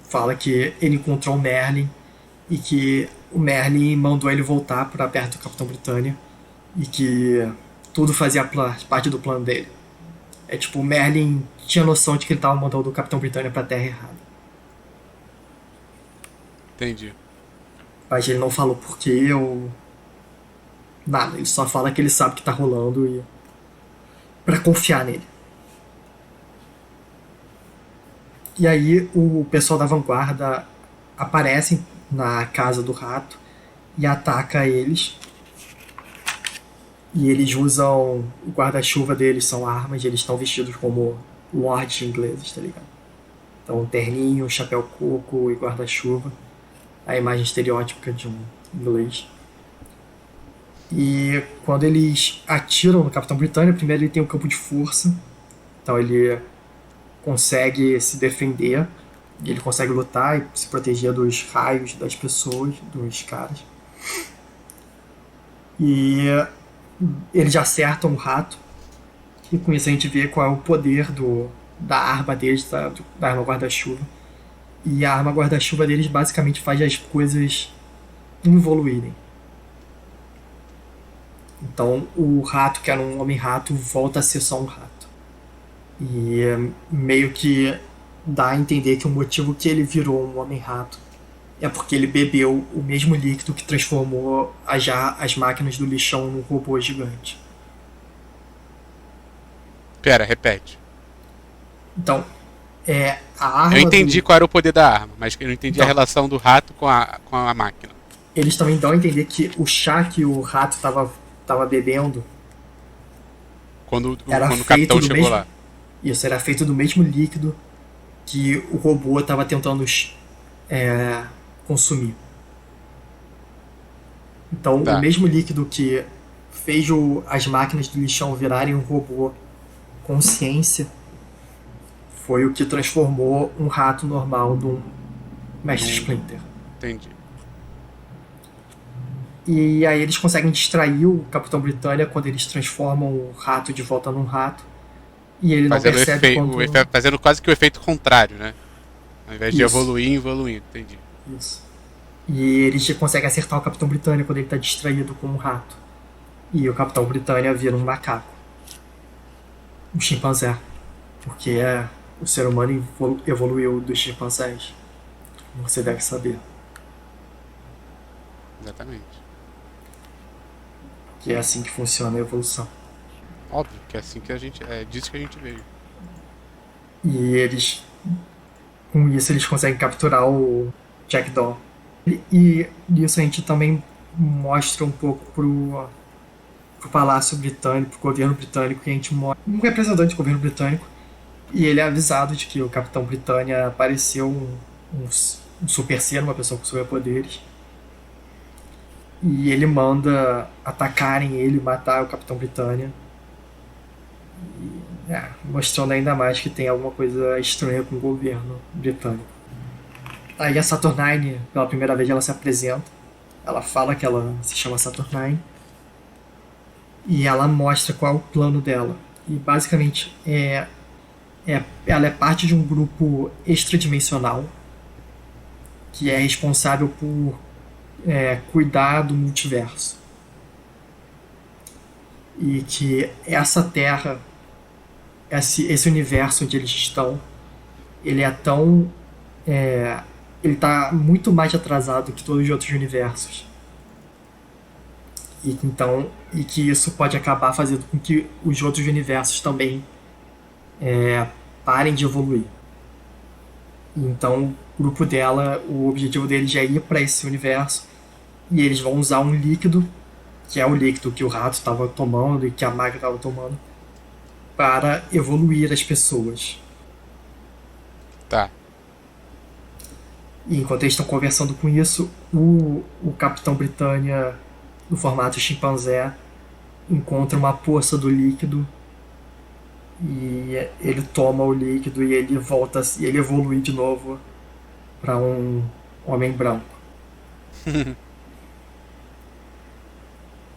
[SPEAKER 1] fala que ele encontrou o Merlin e que o Merlin mandou ele voltar para perto do Capitão Britânia e que tudo fazia parte do plano dele. É tipo, o Merlin tinha noção de que ele estava mandando o Capitão Britânia pra terra errada.
[SPEAKER 2] Entendi.
[SPEAKER 1] Mas ele não falou porquê ou nada. Ele só fala que ele sabe o que tá rolando e pra confiar nele. E aí o pessoal da Vanguarda aparece na casa do rato e ataca eles. E eles usam o guarda-chuva deles, são armas, e eles estão vestidos como lords ingleses, tá ligado? Então, terninho, chapéu coco e guarda-chuva. A imagem estereótipa de um inglês. E quando eles atiram no Capitão Britânia, primeiro ele tem um campo de força. Então ele consegue se defender. Ele consegue lutar e se proteger dos raios das pessoas, dos caras. E eles acertam o rato. E com isso a gente vê qual é o poder da arma deles, da arma guarda-chuva. E a arma guarda-chuva deles basicamente faz as coisas evoluírem. Então o rato, que era um homem-rato, volta a ser só um rato. E meio que dá a entender que o motivo que ele virou um homem-rato é porque ele bebeu o mesmo líquido que transformou as máquinas do lixão num robô gigante.
[SPEAKER 2] Pera, repete.
[SPEAKER 1] Então, a arma.
[SPEAKER 2] Eu entendi qual era o poder da arma, mas eu não entendi
[SPEAKER 1] Então,
[SPEAKER 2] a relação do rato com a máquina.
[SPEAKER 1] Eles também dão a entender que o chá que o rato tava bebendo
[SPEAKER 2] Quando o
[SPEAKER 1] feito
[SPEAKER 2] capitão
[SPEAKER 1] do
[SPEAKER 2] chegou
[SPEAKER 1] mesmo.
[SPEAKER 2] lá.
[SPEAKER 1] Isso, era feito do mesmo líquido que o robô estava tentando consumir. Então,
[SPEAKER 2] Tá.
[SPEAKER 1] o mesmo líquido que fez as máquinas do lixão virarem um robô consciência foi o que transformou um rato normal num Mestre Splinter.
[SPEAKER 2] Entendi.
[SPEAKER 1] E aí eles conseguem distrair o Capitão Britânia quando eles transformam o rato de volta num rato. E ele não percebe
[SPEAKER 2] fazendo quase que o efeito contrário, né? Ao invés de
[SPEAKER 1] Isso.
[SPEAKER 2] evoluir, entendi.
[SPEAKER 1] Isso. E eles conseguem acertar o Capitão Britânia quando ele tá distraído com um rato. E o Capitão Britânia vira um macaco. Um chimpanzé. Porque o ser humano evoluiu dos chimpanzés. Você deve saber.
[SPEAKER 2] Exatamente.
[SPEAKER 1] Que é assim que funciona a evolução.
[SPEAKER 2] Óbvio que é assim que a gente. É disso que a gente veio.
[SPEAKER 1] E eles com isso eles conseguem capturar o Jackdaw. E nisso a gente também mostra um pouco pro Palácio Britânico, pro governo britânico, que a gente mostra um representante do governo britânico, e ele é avisado de que o Capitão Britânia apareceu um super ser, uma pessoa com superpoderes, e ele manda atacarem ele, matar o Capitão Britânia, mostrando ainda mais que tem alguma coisa estranha com o governo britânico. Aí a Saturnine, pela primeira vez, ela se apresenta. Ela fala que ela se chama Saturnine. E ela mostra qual é o plano dela. E basicamente ela é parte de um grupo extradimensional que é responsável por cuidar do multiverso. E que essa Terra, esse universo onde eles estão, ele é tão... ele está muito mais atrasado que todos os outros universos. E que isso pode acabar fazendo com que os outros universos também parem de evoluir. Então, o grupo dela, o objetivo deles é ir para esse universo, e eles vão usar um líquido, que é o líquido que o rato estava tomando e que a maga estava tomando, para evoluir as pessoas.
[SPEAKER 2] Tá.
[SPEAKER 1] E enquanto eles estão conversando com isso, o Capitão Britânia, no formato chimpanzé, encontra uma poça do líquido e ele toma o líquido e ele volta e ele evolui de novo para um homem branco.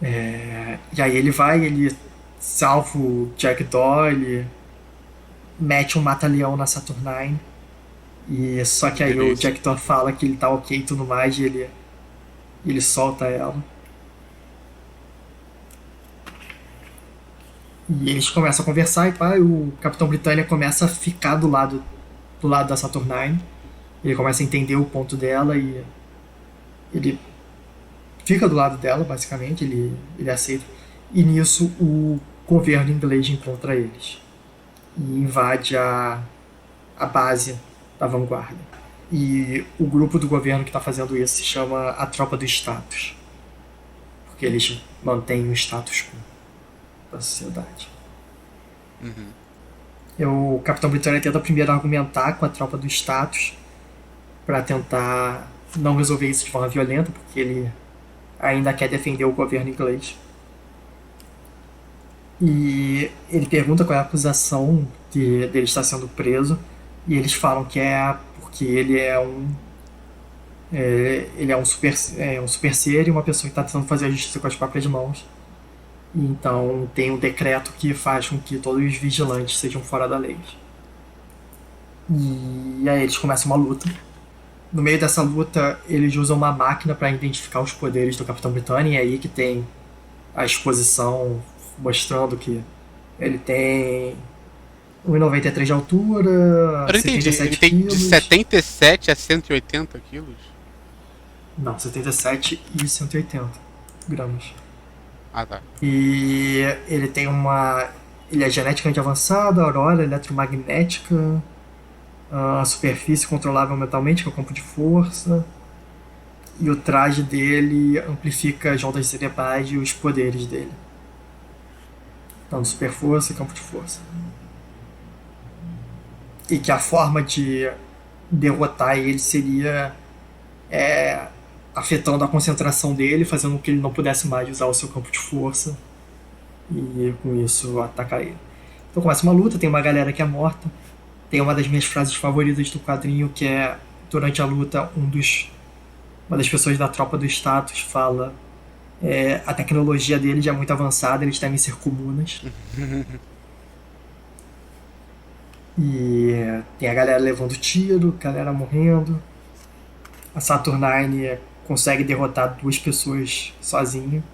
[SPEAKER 1] E aí ele salva o Jackdaw, ele mete um mata-leão na Saturnine, e só que aí
[SPEAKER 2] Beleza.
[SPEAKER 1] o Jackdaw fala que ele tá ok e tudo mais, e ele solta ela. E eles começam a conversar e o Capitão Britânia começa a ficar do lado da Saturnine. Ele começa a entender o ponto dela e ele fica do lado dela, basicamente, ele aceita. E nisso o governo inglês encontra eles e invade a base da vanguarda. E o grupo do governo que está fazendo isso se chama a Tropa do Status, porque eles mantêm o status quo da sociedade. O Capitão Britânia tenta primeiro argumentar com a Tropa do Status para tentar não resolver isso de forma violenta, porque ele ainda quer defender o governo inglês. E ele pergunta qual é a acusação dele estar sendo preso, e eles falam que é porque ele é um super ser e uma pessoa que está tentando fazer a justiça com as próprias mãos. E então tem um decreto que faz com que todos os vigilantes sejam fora da lei. E aí eles começam uma luta. No meio dessa luta, eles usam uma máquina para identificar os poderes do Capitão Britânia, e é aí que tem a exposição mostrando que ele tem 1,93 de altura,
[SPEAKER 2] Eu não entendi,
[SPEAKER 1] 77
[SPEAKER 2] ele tem
[SPEAKER 1] quilos.
[SPEAKER 2] de 77 a 180 quilos?
[SPEAKER 1] Não, 77 e 180 gramas.
[SPEAKER 2] Ah, tá.
[SPEAKER 1] E ele tem ele é geneticamente avançado, aurora eletromagnética, a superfície controlável mentalmente, que é o campo de força, e o traje dele amplifica as ondas cerebrais e os poderes dele. Então, super força e campo de força. E que a forma de derrotar ele seria afetando a concentração dele, fazendo com que ele não pudesse mais usar o seu campo de força e com isso atacar ele. Então começa uma luta, tem uma galera que é morta. Tem uma das minhas frases favoritas do quadrinho, que é, durante a luta, uma das pessoas da Tropa do Status fala: a tecnologia deles é muito avançada, eles devem ser comunas. E tem a galera levando tiro, a galera morrendo. A Saturnine consegue derrotar 2 pessoas sozinha.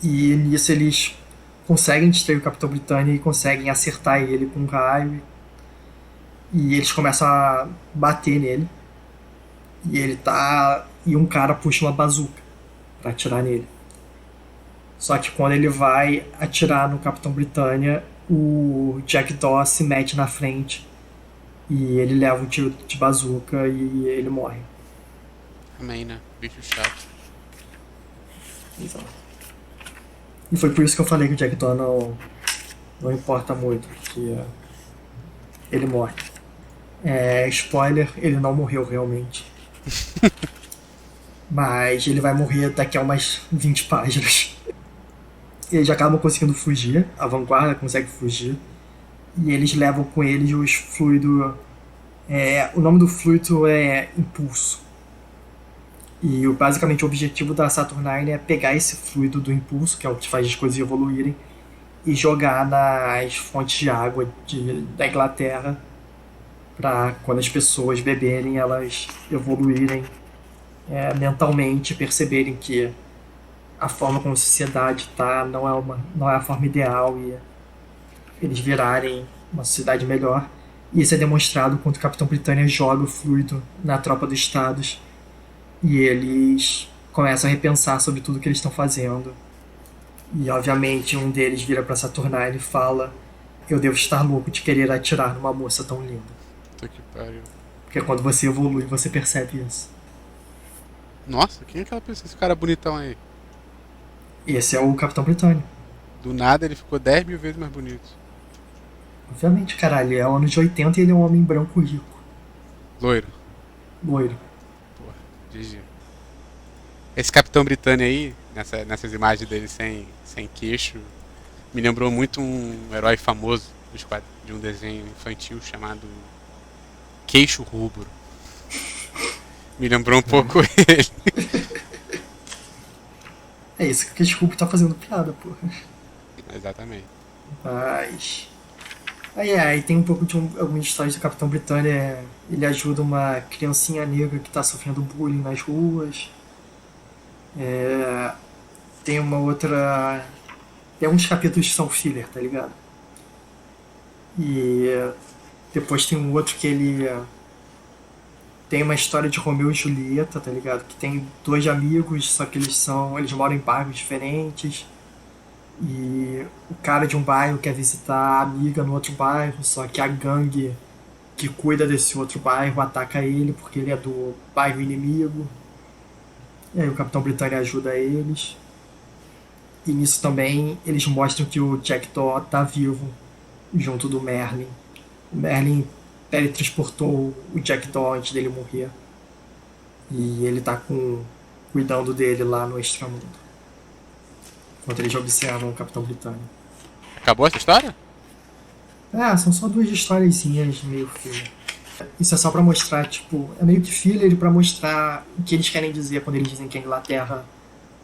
[SPEAKER 1] E nisso eles conseguem distrair o Capitão Britânia e conseguem acertar ele com um raio. E eles começam a bater nele. E um cara puxa uma bazuca pra atirar nele. Só que quando ele vai atirar no Capitão Britânia, o Jackdaw se mete na frente E ele leva um tiro de bazuca e ele morre.
[SPEAKER 2] Amém, né? Bicho chato.
[SPEAKER 1] Exato. E foi por isso que eu falei que o Jack Daw não importa muito, porque ele morre. Spoiler, ele não morreu realmente. Mas ele vai morrer daqui a umas 20 páginas. Eles acabam conseguindo fugir, a vanguarda consegue fugir. E eles levam com eles os fluidos. O nome do fluido é Impulso. E basicamente o objetivo da Saturnine é pegar esse fluido do impulso, que é o que faz as coisas evoluírem, e jogar nas fontes de água da Inglaterra para quando as pessoas beberem elas evoluírem mentalmente, perceberem que a forma como a sociedade está não é a forma ideal e eles virarem uma sociedade melhor. E isso é demonstrado quando o Capitão Britânia joga o fluido na tropa dos Estados e eles começam a repensar sobre tudo que eles estão fazendo. E obviamente um deles vira pra Saturnine e fala: eu devo estar louco de querer atirar numa moça tão linda.
[SPEAKER 2] Puta que pariu.
[SPEAKER 1] Porque quando você evolui, você percebe isso.
[SPEAKER 2] Nossa, quem é aquela pessoa, esse cara bonitão aí?
[SPEAKER 1] Esse é o Capitão Britânia.
[SPEAKER 2] Do nada ele ficou 10 mil vezes mais bonito.
[SPEAKER 1] Obviamente, caralho, é anos de 80 e ele é um homem branco rico.
[SPEAKER 2] Loiro.
[SPEAKER 1] Loiro.
[SPEAKER 2] Porra, GG. Esse Capitão Britânia aí, nessas imagens dele sem queixo, me lembrou muito um herói famoso de um desenho infantil chamado Queixo Rubro. Me lembrou um pouco ele.
[SPEAKER 1] É isso que o Hulk tá fazendo piada, porra.
[SPEAKER 2] Exatamente.
[SPEAKER 1] Mas. Aí tem um pouco de algumas histórias do Capitão Britânia. Ele ajuda uma criancinha negra que tá sofrendo bullying nas ruas. Tem uma outra. Tem alguns capítulos que são filler, tá ligado? E depois tem um outro que ele tem uma história de Romeu e Julieta, tá ligado? Que tem dois amigos, só que eles moram em bairros diferentes. E o cara de um bairro quer visitar a amiga no outro bairro, só que a gangue que cuida desse outro bairro ataca ele porque ele é do bairro inimigo. E aí o Capitão Britânia ajuda eles. E nisso também eles mostram que o Jack Daw tá vivo junto do Merlin. O Merlin teletransportou o Jack Daw antes dele morrer. E ele tá cuidando dele lá no Extramundo. Enquanto eles observam o Capitão Britânia.
[SPEAKER 2] Acabou essa história?
[SPEAKER 1] São só duas historiezinhas meio filler. Isso é só pra mostrar, tipo, é meio que filler pra mostrar o que eles querem dizer quando eles dizem que a Inglaterra,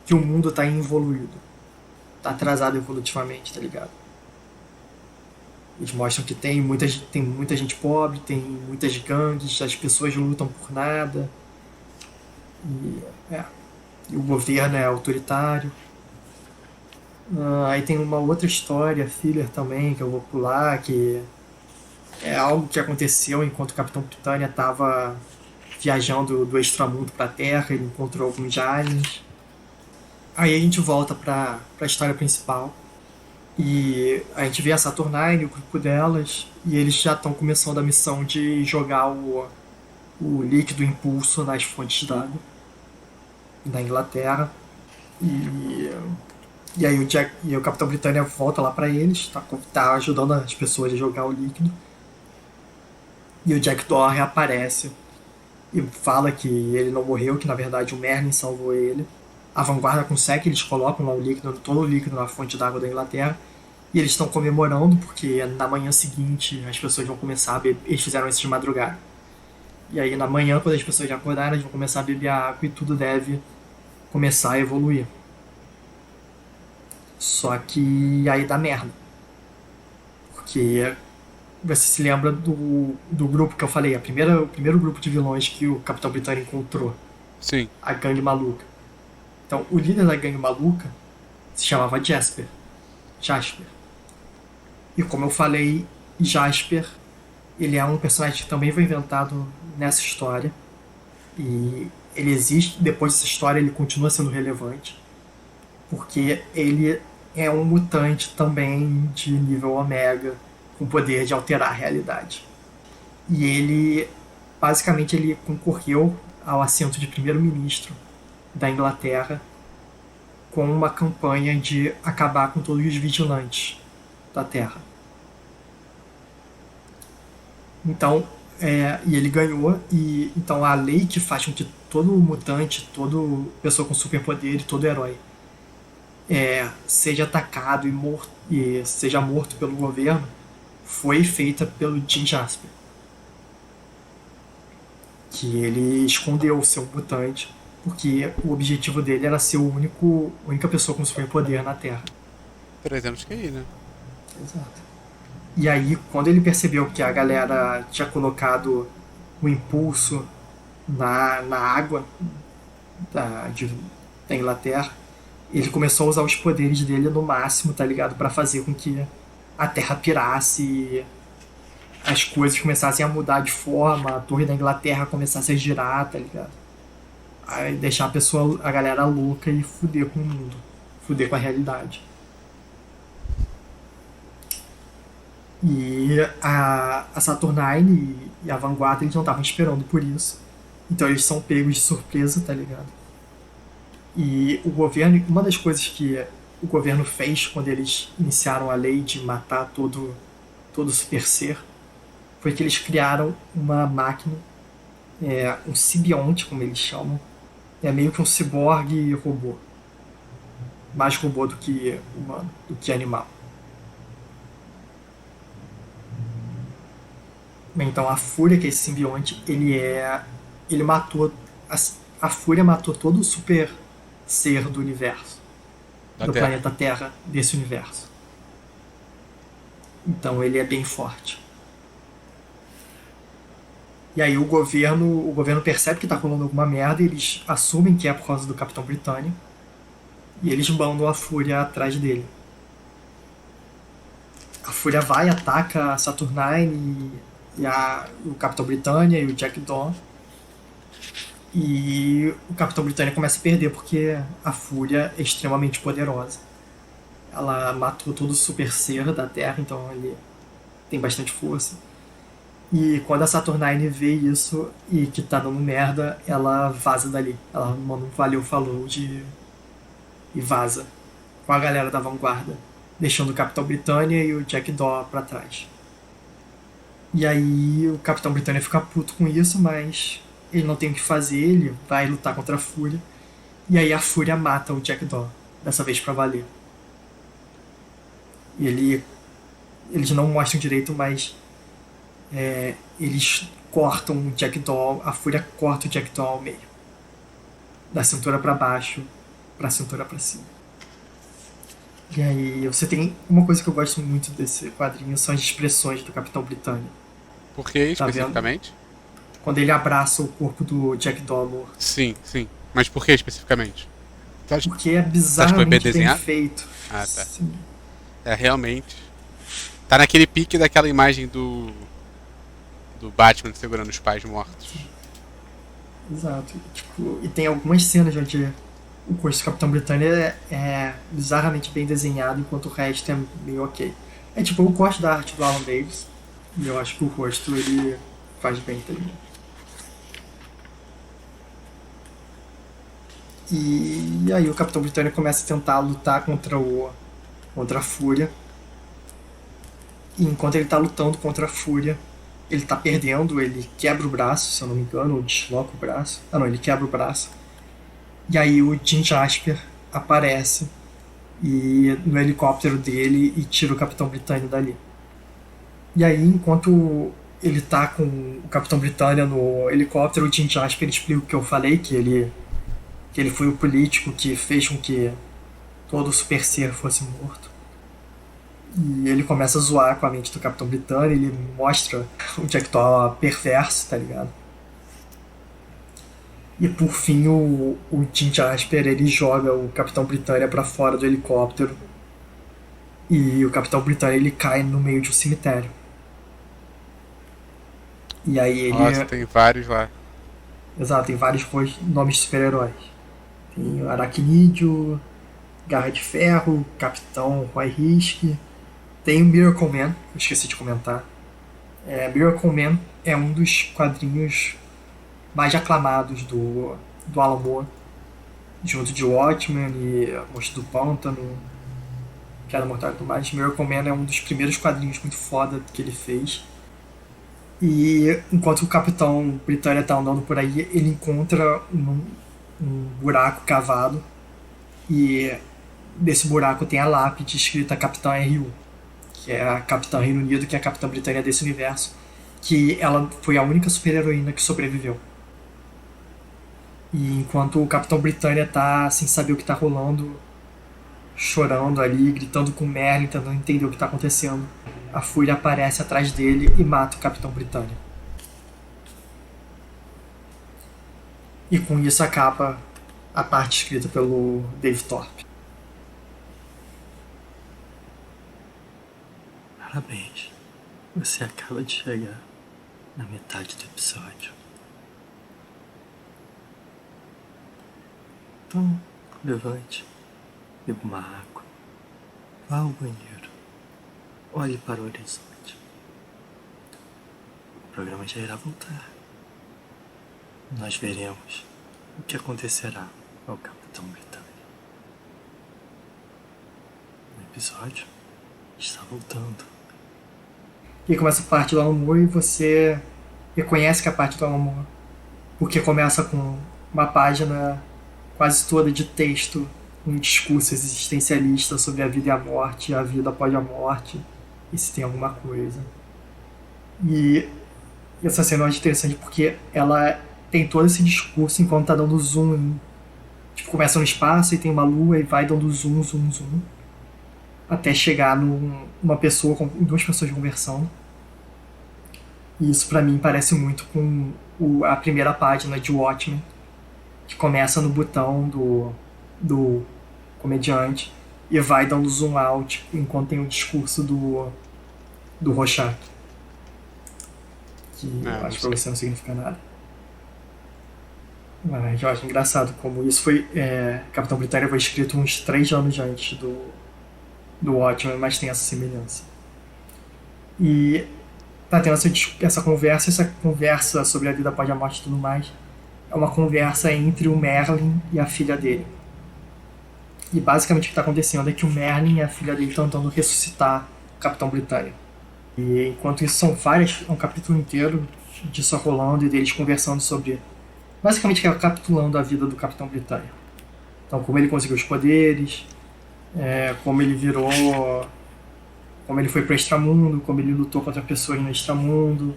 [SPEAKER 1] que o mundo tá evoluído. Tá atrasado evolutivamente, tá ligado? Eles mostram que tem muita gente pobre, tem muitas gangues, as pessoas lutam por nada. E o governo é autoritário. Aí tem uma outra história, filler também, que eu vou pular, que é algo que aconteceu enquanto o Capitão Britânia estava viajando do extramundo para a Terra, ele encontrou alguns aliens. Aí a gente volta para a história principal e a gente vê a Saturnine, o grupo delas, e eles já estão começando a missão de jogar o líquido impulso nas fontes d'água da Inglaterra. E aí o Capitão Britânia volta lá pra eles, tá ajudando as pessoas a jogar o líquido. E o Jack Daw reaparece e fala que ele não morreu, que na verdade o Merlin salvou ele. A vanguarda consegue, eles colocam lá todo o líquido na fonte d'água da Inglaterra. E eles estão comemorando porque na manhã seguinte as pessoas vão começar a beber. Eles fizeram isso de madrugada. E aí na manhã, quando as pessoas já acordaram, eles vão começar a beber a água e tudo deve começar a evoluir. Só que aí dá merda. Porque você se lembra do grupo que eu falei, o primeiro grupo de vilões que o Capitão Britânia encontrou.
[SPEAKER 2] Sim.
[SPEAKER 1] A gangue maluca. Então, o líder da gangue maluca se chamava Jasper. E como eu falei, Jasper, ele é um personagem que também foi inventado nessa história. E ele existe, depois dessa história ele continua sendo relevante. Porque ele é um mutante também de nível Omega, com poder de alterar a realidade. E ele, basicamente, ele concorreu ao assento de primeiro-ministro da Inglaterra com uma campanha de acabar com todos os vigilantes da Terra. Então, e ele ganhou, e então a lei que faz com que todo mutante, toda pessoa com superpoder e todo herói seja atacado e seja morto pelo governo foi feita pelo Jim Jasper. Que ele escondeu o seu mutante porque o objetivo dele era ser a única pessoa com superpoder na Terra.
[SPEAKER 2] 300 QI, né?
[SPEAKER 1] Exato. E aí, quando ele percebeu que a galera tinha colocado o impulso na água da, de, da Inglaterra, ele começou a usar os poderes dele no máximo, tá ligado? Pra fazer com que a Terra pirasse e as coisas começassem a mudar de forma, a torre da Inglaterra começasse a girar, tá ligado? Aí deixar a galera louca e fuder com o mundo, fuder com a realidade. E a Saturnine e a Vanguarda eles não estavam esperando por isso. Então eles são pegos de surpresa, tá ligado? E o governo, uma das coisas que o governo fez quando eles iniciaram a lei de matar todo super ser foi que eles criaram uma máquina, um simbionte, como eles chamam. É meio que um ciborgue robô. Mais robô do que humano, do que animal. Então a Fúria, que é esse simbionte, ele matou. A Fúria matou todo o super ser do universo.
[SPEAKER 2] Da
[SPEAKER 1] Do
[SPEAKER 2] Terra.
[SPEAKER 1] planeta Terra, desse universo. Então ele é bem forte. E aí o governo percebe que tá rolando alguma merda e eles assumem que é por causa do Capitão Britânia. E eles mandam a Fúria atrás dele. A Fúria vai, ataca a Saturnine o Capitão Britânia e o Jack Dawn. E o Capitão Britânia começa a perder porque a Fúria é extremamente poderosa. Ela matou todo o super ser da Terra, então ele tem bastante força. E quando a Saturnine vê isso e que tá dando merda, ela vaza dali. Ela manda um valeu, falou e vaza com a galera da Vanguarda, deixando o Capitão Britânia e o Jack Daw pra trás. E aí o Capitão Britânia fica puto com isso, mas ele não tem o que fazer, ele vai lutar contra a Fúria. E aí a Fúria mata o Jack Daw, dessa vez pra valer. E eles não mostram direito, mas eles cortam o Jack Daw, a Fúria corta o Jack Daw ao meio. Da cintura pra baixo, pra cintura pra cima. E aí você tem uma coisa que eu gosto muito desse quadrinho, são as expressões do Capitão Britânia.
[SPEAKER 2] Por que
[SPEAKER 1] Tá vendo?
[SPEAKER 2] especificamente?
[SPEAKER 1] Quando ele abraça o corpo do Jack Daw morto.
[SPEAKER 2] Sim, sim. Mas por que especificamente?
[SPEAKER 1] Porque é
[SPEAKER 2] foi bem
[SPEAKER 1] bizarramente bem
[SPEAKER 2] desenhado?
[SPEAKER 1] feito.
[SPEAKER 2] Ah, tá.
[SPEAKER 1] Sim.
[SPEAKER 2] É, realmente. Tá naquele pique daquela imagem do Batman segurando os pais mortos.
[SPEAKER 1] Exato. Tipo, e tem algumas cenas onde o rosto do Capitão Britânia é bizarramente bem desenhado, enquanto o resto é meio ok. É tipo, eu gosto da arte do Alan Davis, e eu acho que o rosto ele faz bem também. E aí o Capitão Britânia começa a tentar lutar contra a Fúria. E enquanto ele tá lutando contra a Fúria, ele tá perdendo, ele quebra o braço, se eu não me engano, ou desloca o braço. Ah não, ele quebra o braço. E aí o Jim Jasper aparece no helicóptero dele e tira o Capitão Britânia dali. E aí, enquanto ele tá com o Capitão Britânia no helicóptero, o Jim Jasper explica o que eu falei, que ele foi o político que fez com que todo o super ser fosse morto. E ele começa a zoar com a mente do Capitão Britânia, ele mostra o Jack Daw perverso, tá ligado? E por fim o Jim Jasper ele joga o Capitão Britânia pra fora do helicóptero. E o Capitão Britânia ele cai no meio de um cemitério. E aí ele.
[SPEAKER 2] Nossa, tem vários lá.
[SPEAKER 1] Exato, tem vários nomes de super-heróis. Tem o Aracnídeo, Garra de Ferro, Capitão Roy Risk. Tem o Miracle Man, eu esqueci de comentar. Miracle Man é um dos quadrinhos mais aclamados do Alan Moore, junto de Watchmen e Monstro do Pântano, Piada Mortal e tudo mais. Miracle Man é um dos primeiros quadrinhos muito foda que ele fez. E enquanto o Capitão Britânia tá andando por aí, ele encontra um buraco cavado e nesse buraco tem a lápide escrita Capitã RU, que é a Capitã Reino Unido, que é a Capitã Britânia desse universo, que ela foi a única super-heroína que sobreviveu. E enquanto o Capitão Britânia tá sem saber o que tá rolando, chorando ali, gritando com o Merlin, tentando entender o que tá acontecendo, a Fúria aparece atrás dele e mata o Capitão Britânia. E com isso acaba a parte escrita pelo Dave Thorpe.
[SPEAKER 3] Parabéns. Você acaba de chegar na metade do episódio. Então, levante, beba uma água, vá ao banheiro, olhe para o horizonte. O programa já irá voltar. Nós veremos o que acontecerá ao Capitão Britânia. O episódio está voltando.
[SPEAKER 1] E começa a parte do Alan Moore e você reconhece que é a parte do Alan Moore, porque começa com uma página quase toda de texto, um discurso existencialista sobre a vida e a morte, a vida após a morte, e se tem alguma coisa. E essa cena eu acho interessante porque ela tem todo esse discurso enquanto tá dando zoom em, tipo, começa no espaço e tem uma lua e vai dando zoom, zoom, zoom, até chegar numa pessoa, com duas pessoas conversando. E isso pra mim parece muito com a primeira página de Watchmen, que começa no botão do comediante e vai dando zoom out enquanto tem o discurso do Rorschach, que eu acho que pra você não significa nada. Mas eu acho engraçado como isso foi... Capitão Britânia foi escrito uns 3 anos antes do Watchmen, mas tem essa semelhança. E tá tendo essa conversa sobre a vida após a morte e tudo mais. É uma conversa entre o Merlin e a filha dele. E basicamente o que está acontecendo é que o Merlin e a filha dele estão tentando ressuscitar o Capitão Britânia. E enquanto isso são várias, um capítulo inteiro disso rolando e deles conversando sobre... Basicamente recapitulando a vida do Capitão Britânia. Então como ele conseguiu os poderes, como ele virou... Como ele foi para o extramundo, como ele lutou contra pessoas no extramundo.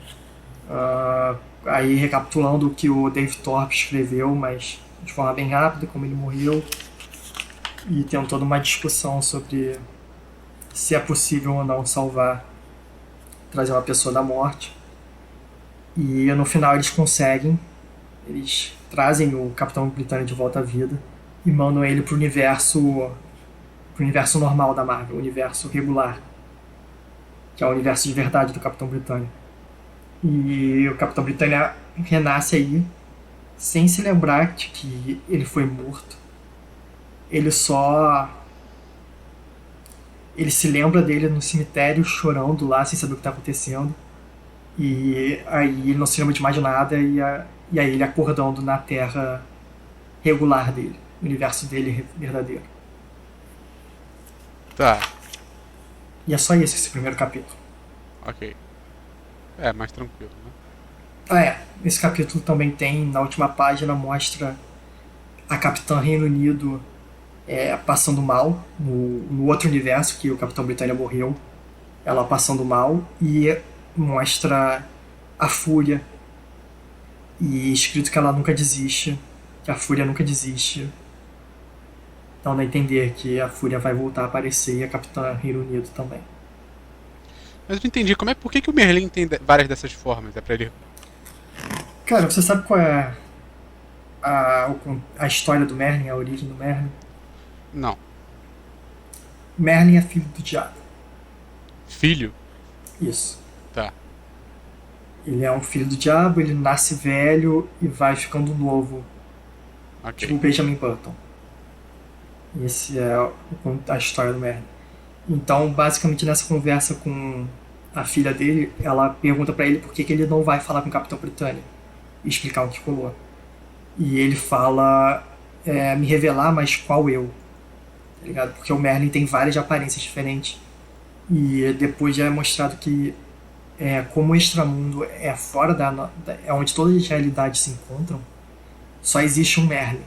[SPEAKER 1] Aí recapitulando o que o Dave Thorpe escreveu, mas de forma bem rápida, como ele morreu. E tem toda uma discussão sobre se é possível ou não trazer uma pessoa da morte. E no final eles conseguem, eles trazem o Capitão Britânia de volta à vida e mandam ele pro universo normal da Marvel, o universo regular, que é o universo de verdade do Capitão Britânia. E o Capitão Britânia renasce aí, sem se lembrar de que ele foi morto. Ele se lembra dele no cemitério, chorando lá, sem saber o que está acontecendo. E aí ele não se lembra de mais nada, e aí ele acordando na Terra regular dele, o universo dele verdadeiro.
[SPEAKER 2] Tá.
[SPEAKER 1] E é só isso, esse primeiro capítulo.
[SPEAKER 2] Ok. É, mais tranquilo, né?
[SPEAKER 1] Esse capítulo também tem, na última página, mostra a Capitã Reino Unido passando mal no outro universo, que o Capitão Britânia morreu. Ela passando mal, e mostra a Fúria, e escrito que ela nunca desiste, que a Fúria nunca desiste. Então dá a entender que a Fúria vai voltar a aparecer, e a Capitã Reino Unido também.
[SPEAKER 2] Mas eu não entendi, por que o Merlin tem várias dessas formas? É pra ele...
[SPEAKER 1] Cara, você sabe qual é a história do Merlin, a origem do Merlin?
[SPEAKER 2] Não.
[SPEAKER 1] Merlin é filho do diabo.
[SPEAKER 2] Filho?
[SPEAKER 1] Isso.
[SPEAKER 2] Tá.
[SPEAKER 1] Ele é um filho do diabo, ele nasce velho e vai ficando novo.
[SPEAKER 2] Ok.
[SPEAKER 1] Tipo o Benjamin Button. Esse é a história do Merlin. Então, basicamente, nessa conversa com a filha dele, ela pergunta pra ele por que ele não vai falar com o Capitão Britânia e explicar o que rolou. E ele fala, me revelar, mas qual eu? Tá ligado? Porque o Merlin tem várias aparências diferentes. E depois já é mostrado que como o extramundo é fora é onde todas as realidades se encontram, só existe um Merlin.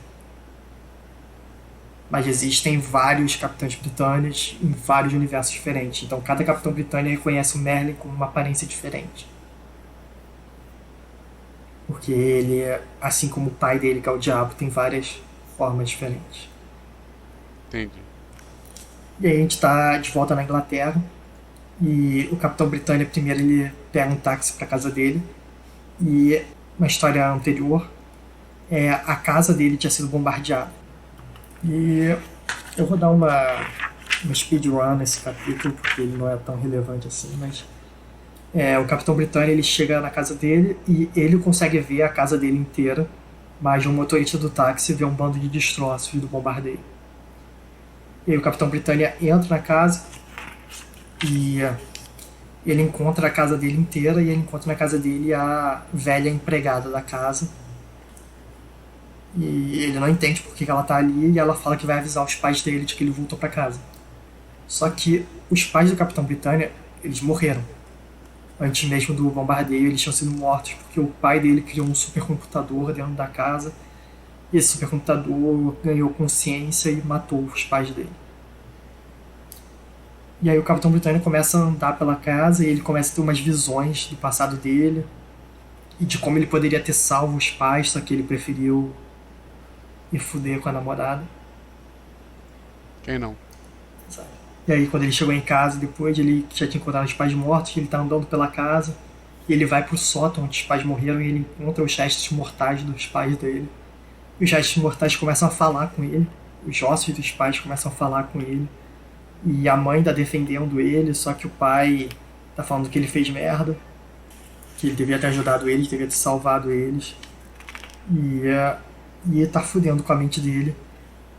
[SPEAKER 1] Mas existem vários Capitães Britânicos em vários universos diferentes. Então cada Capitão Britânia reconhece o Merlin com uma aparência diferente. Porque ele, assim como o pai dele, que é o Diabo, tem várias formas diferentes.
[SPEAKER 2] Entendi.
[SPEAKER 1] E aí a gente tá de volta na Inglaterra. E o Capitão Britânia, primeiro, ele pega um táxi pra casa dele. E uma história anterior, a casa dele tinha sido bombardeada. E eu vou dar uma speedrun nesse capítulo, porque ele não é tão relevante assim, mas o Capitão Britânia, ele chega na casa dele e ele consegue ver a casa dele inteira, mas o motorista do táxi vê um bando de destroços do bombardeio. E aí o Capitão Britânia entra na casa e ele encontra a casa dele inteira e ele encontra na casa dele a velha empregada da casa. E ele não entende por que ela tá ali e ela fala que vai avisar os pais dele de que ele voltou pra casa. Só que os pais do Capitão Britânia, eles morreram. Antes mesmo do bombardeio, eles tinham sido mortos porque o pai dele criou um supercomputador dentro da casa e esse supercomputador ganhou consciência e matou os pais dele. E aí o Capitão Britânia começa a andar pela casa e ele começa a ter umas visões do passado dele e de como ele poderia ter salvo os pais, só que ele preferiu ir fuder com a namorada.
[SPEAKER 2] Quem não?
[SPEAKER 1] E aí quando ele chegou em casa, depois ele já tinha encontrado os pais mortos, ele tá andando pela casa e ele vai pro sótão onde os pais morreram e ele encontra os restos mortais dos pais dele. E os restos mortais começam a falar com ele, os ossos dos pais começam a falar com ele. E a mãe tá defendendo ele, só que o pai tá falando que ele fez merda, que ele devia ter ajudado eles, devia ter salvado eles. E tá fudendo com a mente dele.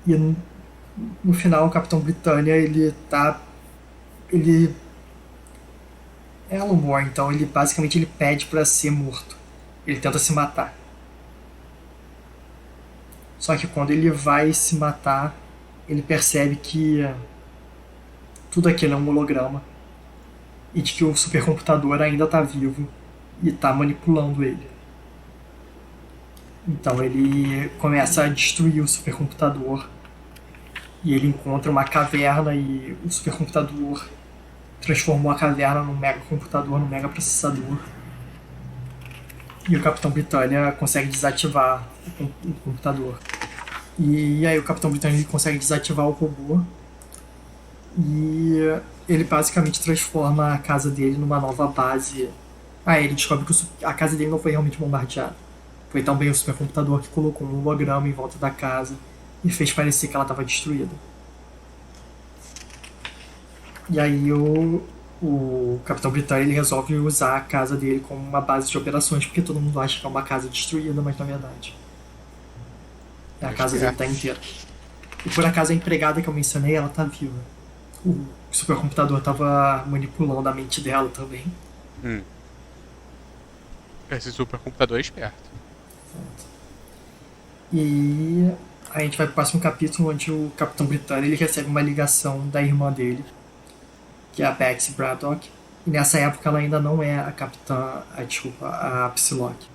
[SPEAKER 1] E no final o Capitão Britânia, ele é Alan Moore, então ele basicamente ele pede pra ser morto. Ele tenta se matar. Só que quando ele vai se matar, ele percebe que tudo aquilo é um holograma e de que o supercomputador ainda tá vivo e tá manipulando ele. Então ele começa a destruir o supercomputador e ele encontra uma caverna e o supercomputador transformou a caverna num megacomputador, num megaprocessador. E o Capitão Britânia consegue desativar o computador. E aí o Capitão Britânia consegue desativar o robô e ele basicamente transforma a casa dele numa nova base. Ele descobre que a casa dele não foi realmente bombardeada. Foi também o supercomputador que colocou um holograma em volta da casa e fez parecer que ela estava destruída. E aí o Capitão Britânia ele resolve usar a casa dele como uma base de operações, porque todo mundo acha que é uma casa destruída, mas na verdade a casa dele tá inteira. E por acaso a empregada que eu mencionei, ela tá viva. O supercomputador tava manipulando a mente dela também.
[SPEAKER 2] Esse supercomputador é esperto.
[SPEAKER 1] E a gente vai pro próximo capítulo, onde o Capitão Britânia ele recebe uma ligação da irmã dele, que é a Betsy Braddock. E nessa época ela ainda não é a Psylocke.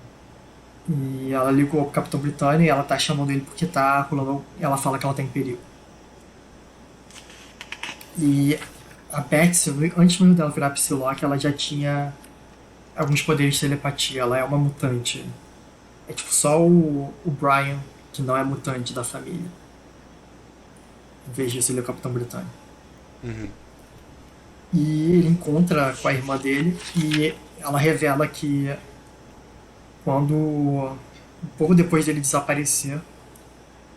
[SPEAKER 1] E ela ligou pro Capitão Britânia e ela tá chamando ele porque tá rolando. Ela fala que ela tá em perigo. E a Betsy, antes mesmo dela virar Psylocke, ela já tinha alguns poderes de telepatia. Ela é uma mutante. É tipo só o Brian, que não é mutante da família. Em vez disso, ele é o Capitão Britânia. E ele encontra com a irmã dele e ela revela que um pouco depois dele desaparecer,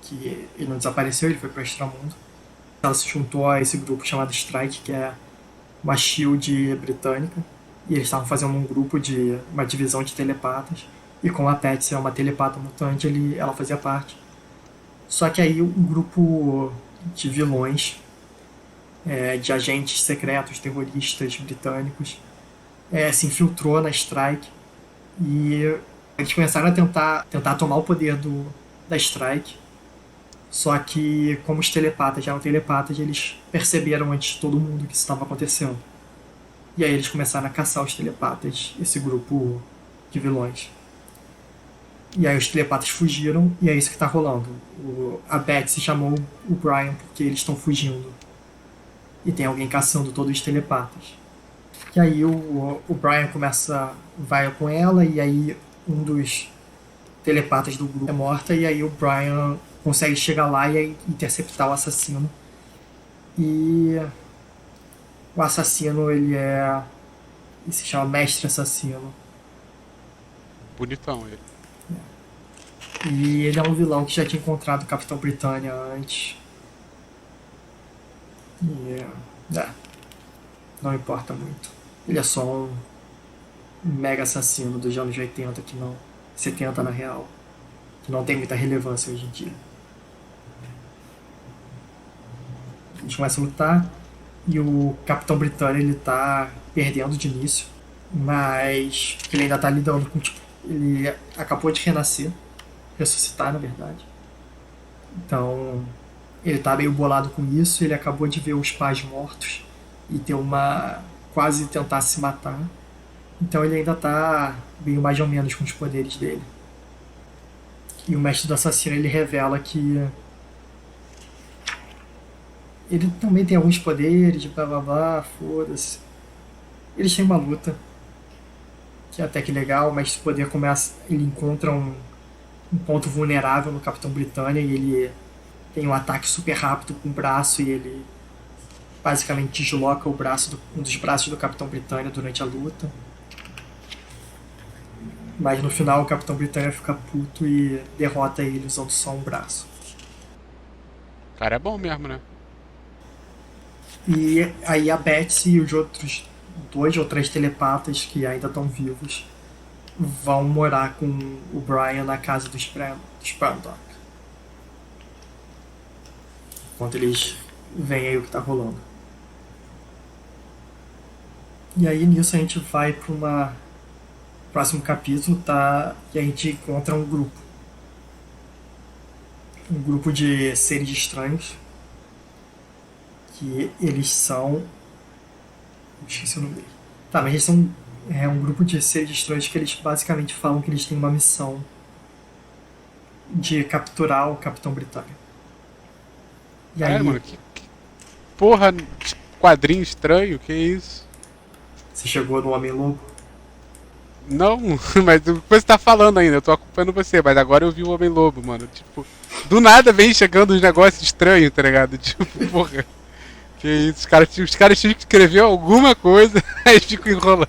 [SPEAKER 1] que ele não desapareceu, ele foi para o extramundo, ela se juntou a esse grupo chamado Strike, que é uma shield britânica, e eles estavam fazendo uma divisão de telepatas, e como a Patsy é uma telepata mutante, ela fazia parte. Só que aí um grupo de vilões, de agentes secretos, terroristas britânicos, se infiltrou na Strike e eles começaram a tentar tomar o poder da Strike. Só que, como os telepatas já eram telepatas, eles perceberam antes de todo mundo que isso estava acontecendo. E aí eles começaram a caçar os telepatas, esse grupo de vilões. E aí os telepatas fugiram, e é isso que tá rolando. A Betsy chamou o Brian porque eles estão fugindo. E tem alguém caçando todos os telepatas. E aí o Brian vai com ela, e aí um dos telepatas do grupo é morta, e aí o Brian consegue chegar lá e interceptar o assassino. E o assassino, ele se chama Mestre Assassino.
[SPEAKER 2] Bonitão ele.
[SPEAKER 1] E ele é um vilão que já tinha encontrado o Capitão Britânia antes. E não importa muito. Ele é só um mega assassino dos anos 80 que não. 70 na real. Que não tem muita relevância hoje em dia. A gente começa a lutar e o Capitão Britânia, ele tá perdendo de início, mas ele ainda tá lidando com, tipo, ele acabou de ressuscitar na verdade. Então ele tá meio bolado com isso, ele acabou de ver os pais mortos e ter quase tentar se matar. Então ele ainda tá meio mais ou menos com os poderes dele. E o mestre do assassino, ele revela que ele também tem alguns poderes, blá blá blá, foda-se. Eles têm uma luta, que é até que legal, mas o poder começa. Ele encontra um ponto vulnerável no Capitão Britânia e ele tem um ataque super rápido com o braço e ele basicamente desloca um dos braços do Capitão Britânia durante a luta. Mas no final o Capitão Britânia fica puto e derrota ele usando só um braço.
[SPEAKER 2] O cara é bom mesmo, né?
[SPEAKER 1] E aí a Betsy e os outros 2 ou 3 telepatas que ainda estão vivos vão morar com o Brian na casa dos Sprandok. Enquanto eles veem aí o que tá rolando. E aí nisso a gente vai para uma próximo capítulo, tá? E a gente encontra um grupo de seres estranhos que eles são, esqueci o nome dele. Tá, mas eles são um grupo de seres estranhos que eles basicamente falam que eles têm uma missão de capturar o Capitão Britânia. E aí,
[SPEAKER 2] mano, que porra de quadrinho estranho, que isso?
[SPEAKER 1] Você chegou no Homem-Lobo?
[SPEAKER 2] Não, mas você tá falando ainda, eu tô acompanhando você, mas agora eu vi o Homem-Lobo, mano. Tipo, do nada vem chegando uns negócios estranhos, tá ligado? Tipo, porra. Que isso, os caras tinham que escrever alguma coisa, aí ficam enrolando.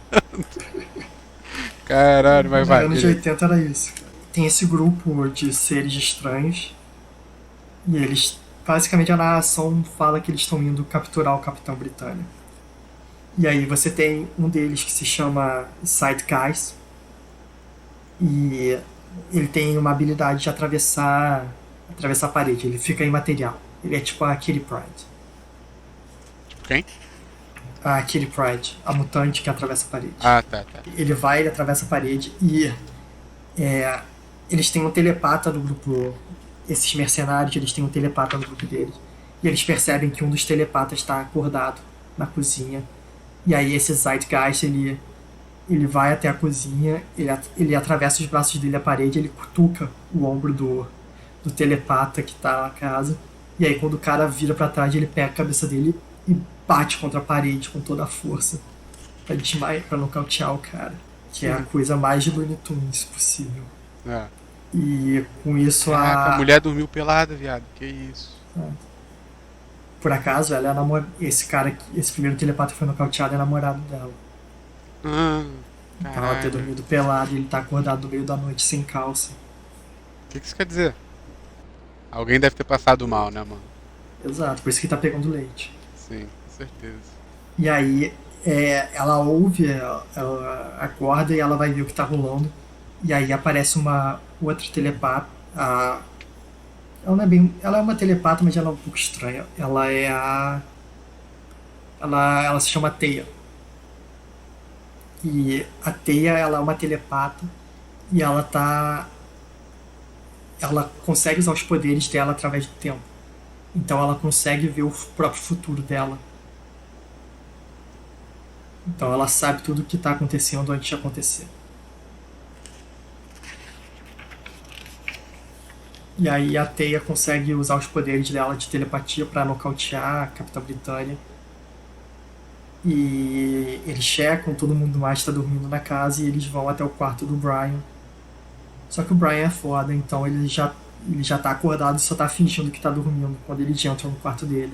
[SPEAKER 2] Caralho, mas vai.
[SPEAKER 1] Nos anos 80 era isso. Tem esse grupo de seres estranhos e eles, basicamente a narração fala que eles estão indo capturar o Capitão Britânia. E aí você tem um deles que se chama Zeitgeist e ele tem uma habilidade de atravessar a parede, ele fica imaterial. Ele é tipo a Kitty Pryde.
[SPEAKER 2] Quem?
[SPEAKER 1] A Kitty Pryde, a mutante que atravessa a parede.
[SPEAKER 2] Ah, tá.
[SPEAKER 1] Ele atravessa a parede e eles têm um telepata no grupo. Esses mercenários, eles têm um telepata no grupo deles. E eles percebem que um dos telepatas está acordado na cozinha. E aí esse Zeitgeist, ele vai até a cozinha, ele atravessa os braços dele à parede, ele cutuca o ombro do telepata que tá na casa. E aí quando o cara vira pra trás, ele pega a cabeça dele e bate contra a parede com toda a força pra nocautear o cara. Que é a coisa mais de Looney Tunes possível.
[SPEAKER 2] É.
[SPEAKER 1] E com isso
[SPEAKER 2] a mulher dormiu pelada, viado. Que isso.
[SPEAKER 1] Por acaso, ela é esse primeiro telepata que foi nocauteado é namorado dela. Então ela ter dormido pelada e ele tá acordado no meio da noite sem calça.
[SPEAKER 2] O que isso quer dizer? Alguém deve ter passado mal, né, mano?
[SPEAKER 1] Exato, por isso que tá pegando leite.
[SPEAKER 2] Sim, com certeza.
[SPEAKER 1] E aí, ela ouve, ela acorda e ela vai ver o que tá rolando. E aí aparece uma outra telepata. Ela é uma telepata, mas ela é um pouco estranha. Ela se chama Teia. E a Teia, ela é uma telepata e ela consegue usar os poderes dela através do tempo. Então ela consegue ver o próprio futuro dela. Então ela sabe tudo o que está acontecendo antes de acontecer. E aí a Teia consegue usar os poderes dela de telepatia para nocautear a Capitã Britânia. E eles checam, todo mundo mais está dormindo na casa e eles vão até o quarto do Brian. Só que o Brian é foda, então ele já tá acordado e só tá fingindo que tá dormindo quando eles entram no quarto dele.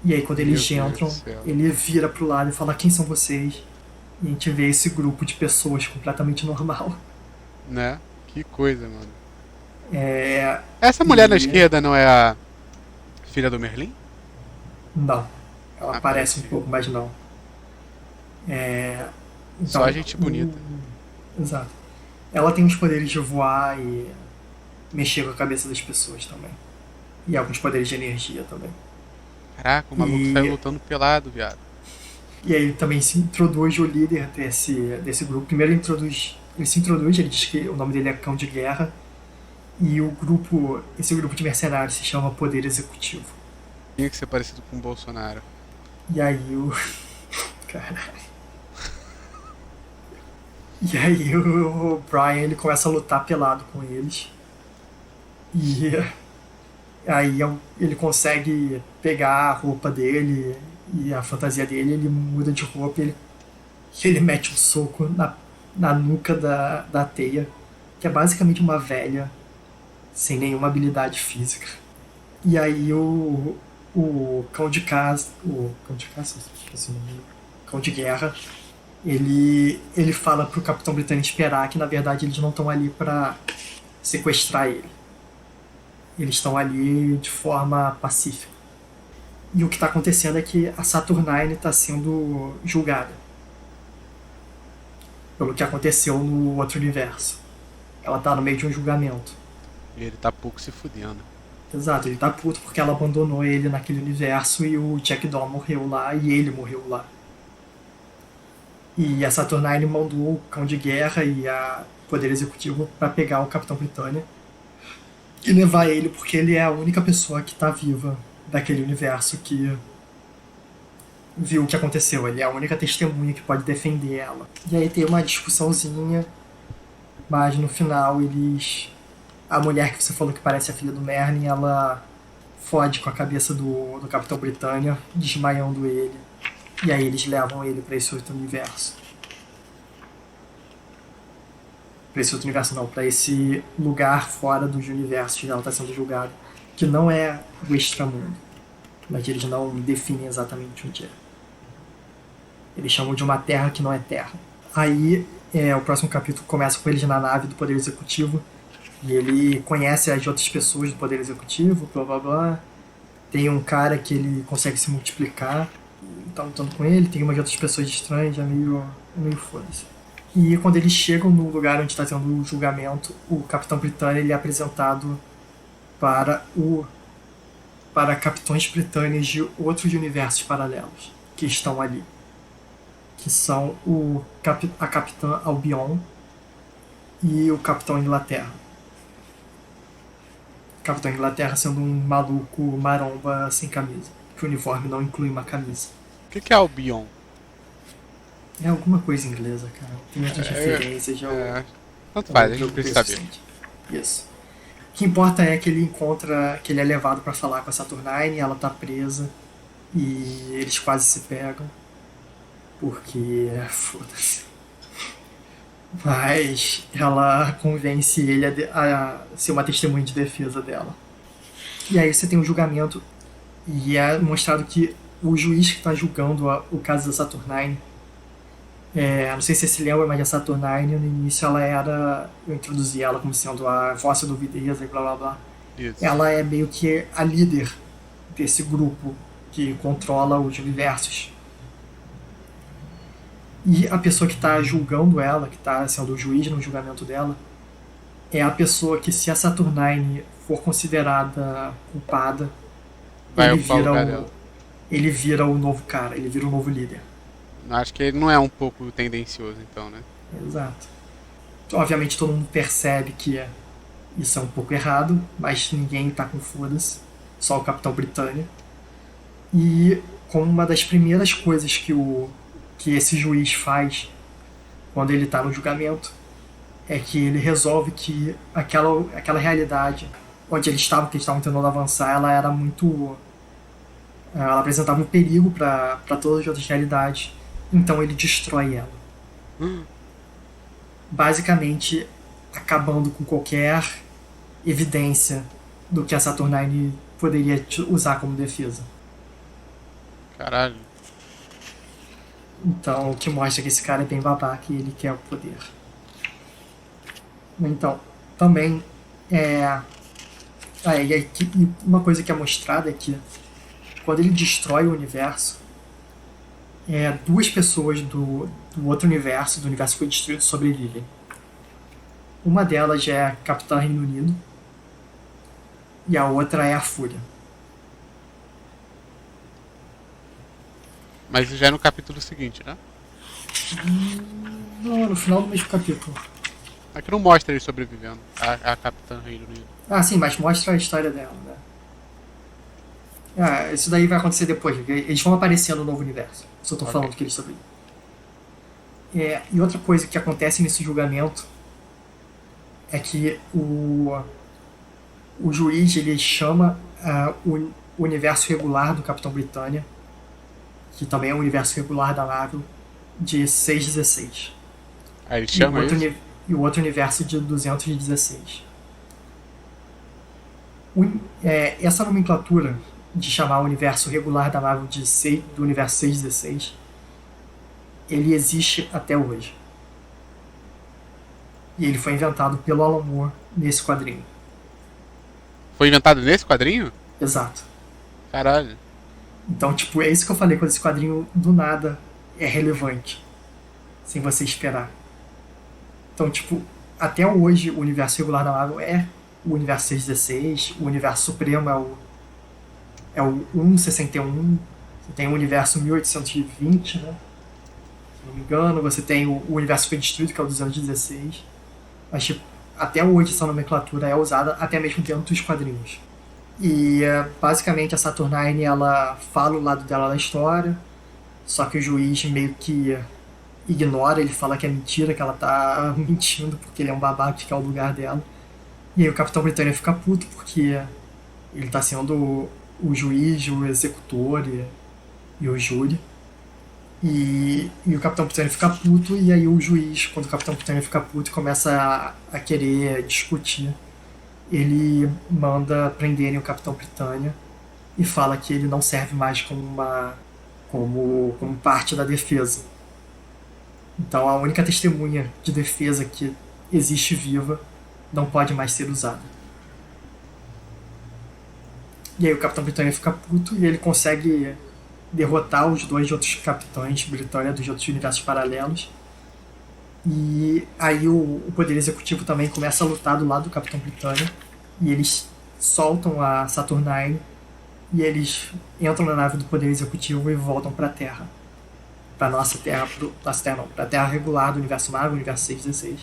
[SPEAKER 1] E aí quando eles entram, ele vira pro lado e fala: quem são vocês? E a gente vê esse grupo de pessoas completamente normal.
[SPEAKER 2] Né? Que coisa, mano.
[SPEAKER 1] Essa
[SPEAKER 2] mulher na esquerda não é a filha do Merlin?
[SPEAKER 1] Não. Ela parece um pouco, mas não. Então,
[SPEAKER 2] só gente bonita.
[SPEAKER 1] Exato. Ela tem os poderes de voar e mexer com a cabeça das pessoas também. E alguns poderes de energia também.
[SPEAKER 2] Caraca, o maluco saiu lutando pelado, viado.
[SPEAKER 1] E aí também se introduz o líder desse grupo. Primeiro ele se introduz, ele diz que o nome dele é Cão de Guerra. E esse grupo de mercenários se chama Poder Executivo.
[SPEAKER 2] Tinha que ser parecido com o Bolsonaro.
[SPEAKER 1] E aí Caralho. E aí o Brian, ele começa a lutar pelado com eles. E aí ele consegue pegar a roupa dele e a fantasia dele, ele muda de roupa e ele mete um soco na nuca da Teia, que é basicamente uma velha sem nenhuma habilidade física. E aí o Cão de Caça, esqueci o nome, Cão de Guerra, ele fala pro Capitão Britânico esperar que na verdade eles não estão ali para sequestrar ele. Eles estão ali de forma pacífica. E o que está acontecendo é que a Saturnine está sendo julgada pelo que aconteceu no outro universo. Ela está no meio de um julgamento.
[SPEAKER 2] E ele tá pouco se fudendo.
[SPEAKER 1] Exato, ele tá puto porque ela abandonou ele naquele universo e o Jack Daw morreu lá e ele morreu lá. E a Saturnine mandou o Cão de Guerra e a Poder Executivo para pegar o Capitão Britânia e levar ele porque ele é a única pessoa que tá viva daquele universo que viu o que aconteceu. Ele é a única testemunha que pode defender ela. E aí tem uma discussãozinha, mas no final a mulher que você falou que parece a filha do Merlin, ela fode com a cabeça do Capitão Britânia, desmaiando ele. E aí eles levam ele pra esse outro universo. Pra esse outro universo não, pra esse lugar fora dos universos que ela tá sendo julgada. Que não é o extramundo. Mas eles não definem exatamente onde é. Eles chamam de uma terra que não é terra. Aí o próximo capítulo começa com eles na nave do Poder Executivo. E ele conhece as outras pessoas do Poder Executivo, blá blá blá. Tem um cara que ele consegue se multiplicar, tá lutando com ele. Tem umas outras pessoas estranhas, é meio foda-se. E quando eles chegam no lugar onde está tendo o julgamento, o Capitão Britânia ele é apresentado para capitães britânicos de outros universos paralelos que estão ali. Que são a Capitã Albion e o Capitão Inglaterra. Capitão Inglaterra sendo um maluco maromba sem camisa. Que o uniforme não inclui uma camisa.
[SPEAKER 2] O que é Albion?
[SPEAKER 1] É alguma coisa inglesa, cara. Tem outras referências.
[SPEAKER 2] Tanto faz, a gente não precisa saber.
[SPEAKER 1] Isso. O que importa é que ele é levado pra falar com a Saturnine, ela tá presa e eles quase se pegam. Porque foda-se. Mas ela convence ele a ser uma testemunha de defesa dela. E aí você tem um julgamento e é mostrado que o juiz que está julgando o caso da Saturnine, não sei se você se lembra, mas a Saturnine no início eu introduzi ela como sendo a vossa duvideza e blá blá blá.
[SPEAKER 2] Isso.
[SPEAKER 1] Ela é meio que a líder desse grupo que controla os universos. E a pessoa que está julgando ela, que está sendo o juiz no julgamento dela, é a pessoa que, se a Saturnine for considerada culpada, ele vira o novo cara, ele vira o novo líder.
[SPEAKER 2] Acho que ele não é um pouco tendencioso, então, né?
[SPEAKER 1] Exato. Obviamente todo mundo percebe que isso é um pouco errado, mas ninguém tá com foda-se. Só o Capitão Britânia. E como uma das primeiras coisas que esse juiz faz quando ele tá no julgamento é que ele resolve que aquela realidade onde eles estavam, que eles estavam tentando avançar, ela era muito. Ela apresentava um perigo para todas as outras realidades. Então ele destrói ela. Basicamente acabando com qualquer evidência do que a Saturnine poderia usar como defesa.
[SPEAKER 2] Caralho.
[SPEAKER 1] Então, o que mostra que esse cara é bem babaca e ele quer o poder. Então, também e uma coisa que é mostrada é que quando ele destrói o universo, duas pessoas do outro universo, do universo que foi destruído, sobrevivem. Uma delas é a Capitã Reino Unido e a outra é a Fúria.
[SPEAKER 2] Mas já é no capítulo seguinte, né?
[SPEAKER 1] Não, no final do mesmo capítulo.
[SPEAKER 2] Aqui não mostra ele sobrevivendo, a Capitã Reino Unido.
[SPEAKER 1] Ah, sim, mas mostra a história dela, né? Isso daí vai acontecer depois. Eles vão aparecer no novo universo. Só tô falando que eles sobrevivem. E outra coisa que acontece nesse julgamento é que o juiz ele chama o universo regular do Capitão Britânia, que também é o universo regular da Marvel, de 616.
[SPEAKER 2] Aí ele chama isso?
[SPEAKER 1] E o outro universo de 216. Essa nomenclatura de chamar o universo regular da Marvel do universo 616, ele existe até hoje. E ele foi inventado pelo Alan Moore nesse quadrinho.
[SPEAKER 2] Foi inventado nesse quadrinho?
[SPEAKER 1] Exato.
[SPEAKER 2] Caralho.
[SPEAKER 1] Então, tipo, é isso que eu falei, quando esse quadrinho do nada é relevante. Sem você esperar. Então, tipo, até hoje o universo regular da Marvel é o universo 616, o universo supremo é o 161, você tem o universo 1820, né? Se não me engano, você tem o universo que foi destruído, que é o 216. Mas, tipo, até hoje essa nomenclatura é usada até mesmo dentro dos quadrinhos. E basicamente a Saturnine ela fala o lado dela da história, só que o juiz meio que ignora, ele fala que é mentira, que ela tá mentindo porque ele é um babaca que quer o lugar dela. E aí o Capitão Britânia fica puto porque ele tá sendo o juiz, o executor e o júri. E o Capitão Britânia fica puto, e aí o juiz, quando o Capitão Britânia fica puto, começa a querer discutir. Ele manda prenderem o Capitão Britânia e fala que ele não serve mais como parte da defesa. Então a única testemunha de defesa que existe viva não pode mais ser usada. E aí o Capitão Britânia fica puto e ele consegue derrotar os dois outros capitães Britânia dos outros universos paralelos. E aí o poder executivo também começa a lutar do lado do Capitão Britânia. E eles soltam a Saturnine e eles entram na nave do poder executivo e voltam pra Terra. Pra nossa Terra, pra Terra regular do universo Marvel, universo 616.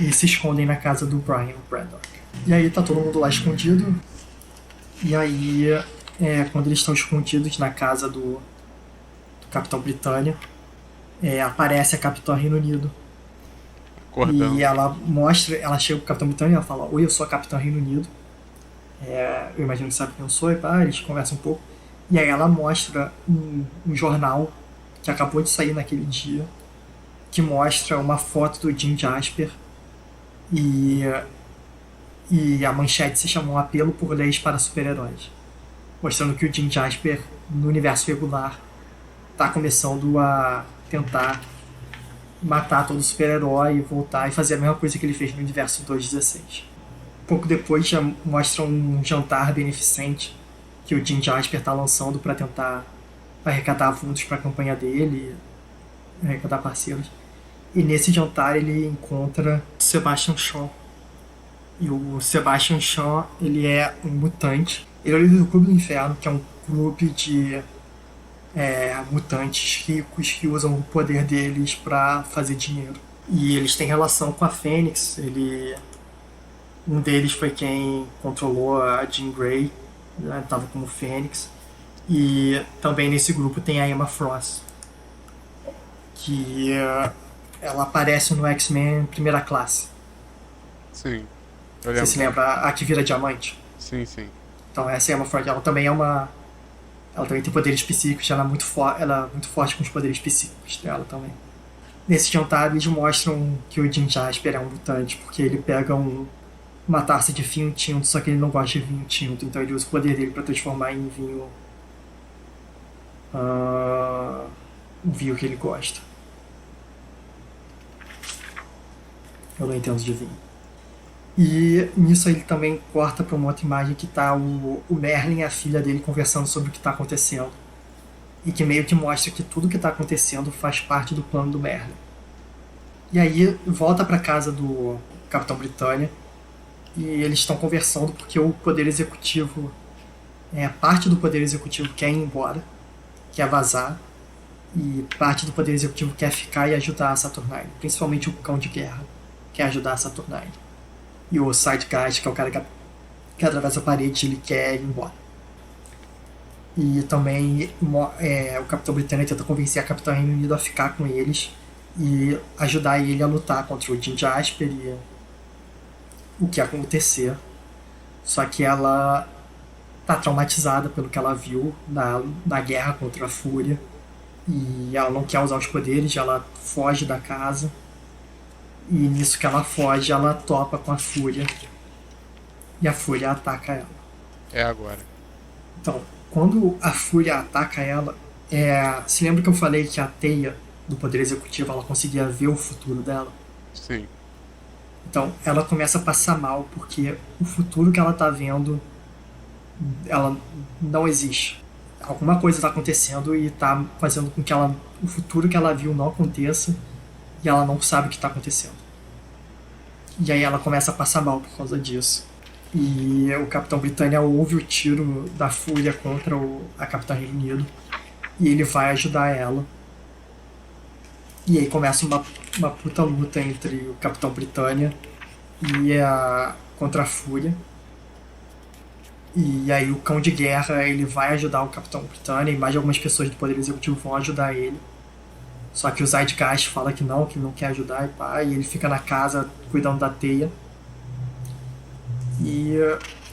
[SPEAKER 1] E se escondem na casa do Brian Braddock. E aí tá todo mundo lá escondido. E aí, quando eles estão escondidos na casa do Capitão Britânia, aparece a Capitã Reino Unido.
[SPEAKER 2] Acordão.
[SPEAKER 1] E ela chega pro Capitão Britânia e ela fala: oi, eu sou a Capitã Reino Unido. Eu imagino que sabe quem eu sou, e eles conversam um pouco. E aí ela mostra um jornal que acabou de sair naquele dia, que mostra uma foto do Jim Jasper e a manchete se chama Um Apelo por Leis para Super-Heróis, mostrando que o Jim Jasper, no universo regular, está começando a tentar matar todo super-herói e voltar e fazer a mesma coisa que ele fez no universo 216. Pouco depois já mostra um jantar beneficente que o Jim Jasper está lançando para tentar arrecadar fundos para a campanha dele, arrecadar parceiros. E nesse jantar ele encontra Sebastian Shaw. E o Sebastian Shaw, ele é um mutante. Ele é o líder do Clube do Inferno, que é um clube mutantes ricos que usam o poder deles para fazer dinheiro. E eles têm relação com a Fênix. Um deles foi quem controlou a Jean Grey, né, tava como Fênix. E também nesse grupo tem a Emma Frost, que ela aparece no X-Men Primeira Classe.
[SPEAKER 2] Sim. Eu
[SPEAKER 1] Você
[SPEAKER 2] lembro.
[SPEAKER 1] se lembra? A que vira diamante.
[SPEAKER 2] Sim, sim.
[SPEAKER 1] Então essa Emma Frost, ela também ela também tem poderes psíquicos, ela é muito forte com os poderes psíquicos dela também. Nesse jantar eles mostram que o Jim Jasper é um mutante, porque ele pega uma taça de vinho tinto, só que ele não gosta de vinho tinto, então ele usa o poder dele para transformar em vinho. Um vinho que ele gosta. Eu não entendo de vinho. E nisso ele também corta para uma outra imagem que tá o Merlin e a filha dele conversando sobre o que está acontecendo. E que meio que mostra que tudo que está acontecendo faz parte do plano do Merlin. E aí volta para casa do Capitão Britânia e eles estão conversando porque o Poder Executivo, parte do Poder Executivo quer ir embora, quer vazar, e parte do Poder Executivo quer ficar e ajudar a Saturnine, principalmente o Cão de Guerra quer ajudar a Saturnine. E o Sidegeist, que é o cara que atravessa a parede, ele quer ir embora. E também o Capitão Britânia tenta convencer a Capitã Reino Unido a ficar com eles e ajudar ele a lutar contra o Jim Jasper e o que ia acontecer. Só que ela tá traumatizada pelo que ela viu na guerra contra a Fúria e ela não quer usar os poderes, ela foge da casa. E nisso que ela foge, ela topa com a Fúria e a Fúria ataca ela.
[SPEAKER 2] É agora.
[SPEAKER 1] Então, quando a Fúria ataca ela, se lembra que eu falei que a teia do Poder Executivo ela conseguia ver o futuro dela?
[SPEAKER 2] Sim.
[SPEAKER 1] Então, ela começa a passar mal porque o futuro que ela tá vendo, ela não existe. Alguma coisa tá acontecendo e tá fazendo com que o futuro que ela viu não aconteça e ela não sabe o que tá acontecendo. E aí ela começa a passar mal por causa disso. E o Capitão Britânia ouve o tiro da Fúria contra a Capitã Reino Unido e ele vai ajudar ela. E aí começa uma puta luta entre o Capitão Britânia e contra a Fúria. E aí o Cão de Guerra ele vai ajudar o Capitão Britânia e mais algumas pessoas do Poder Executivo vão ajudar ele. Só que o Zeitgeist fala que não quer ajudar e pá, e ele fica na casa cuidando da teia. E,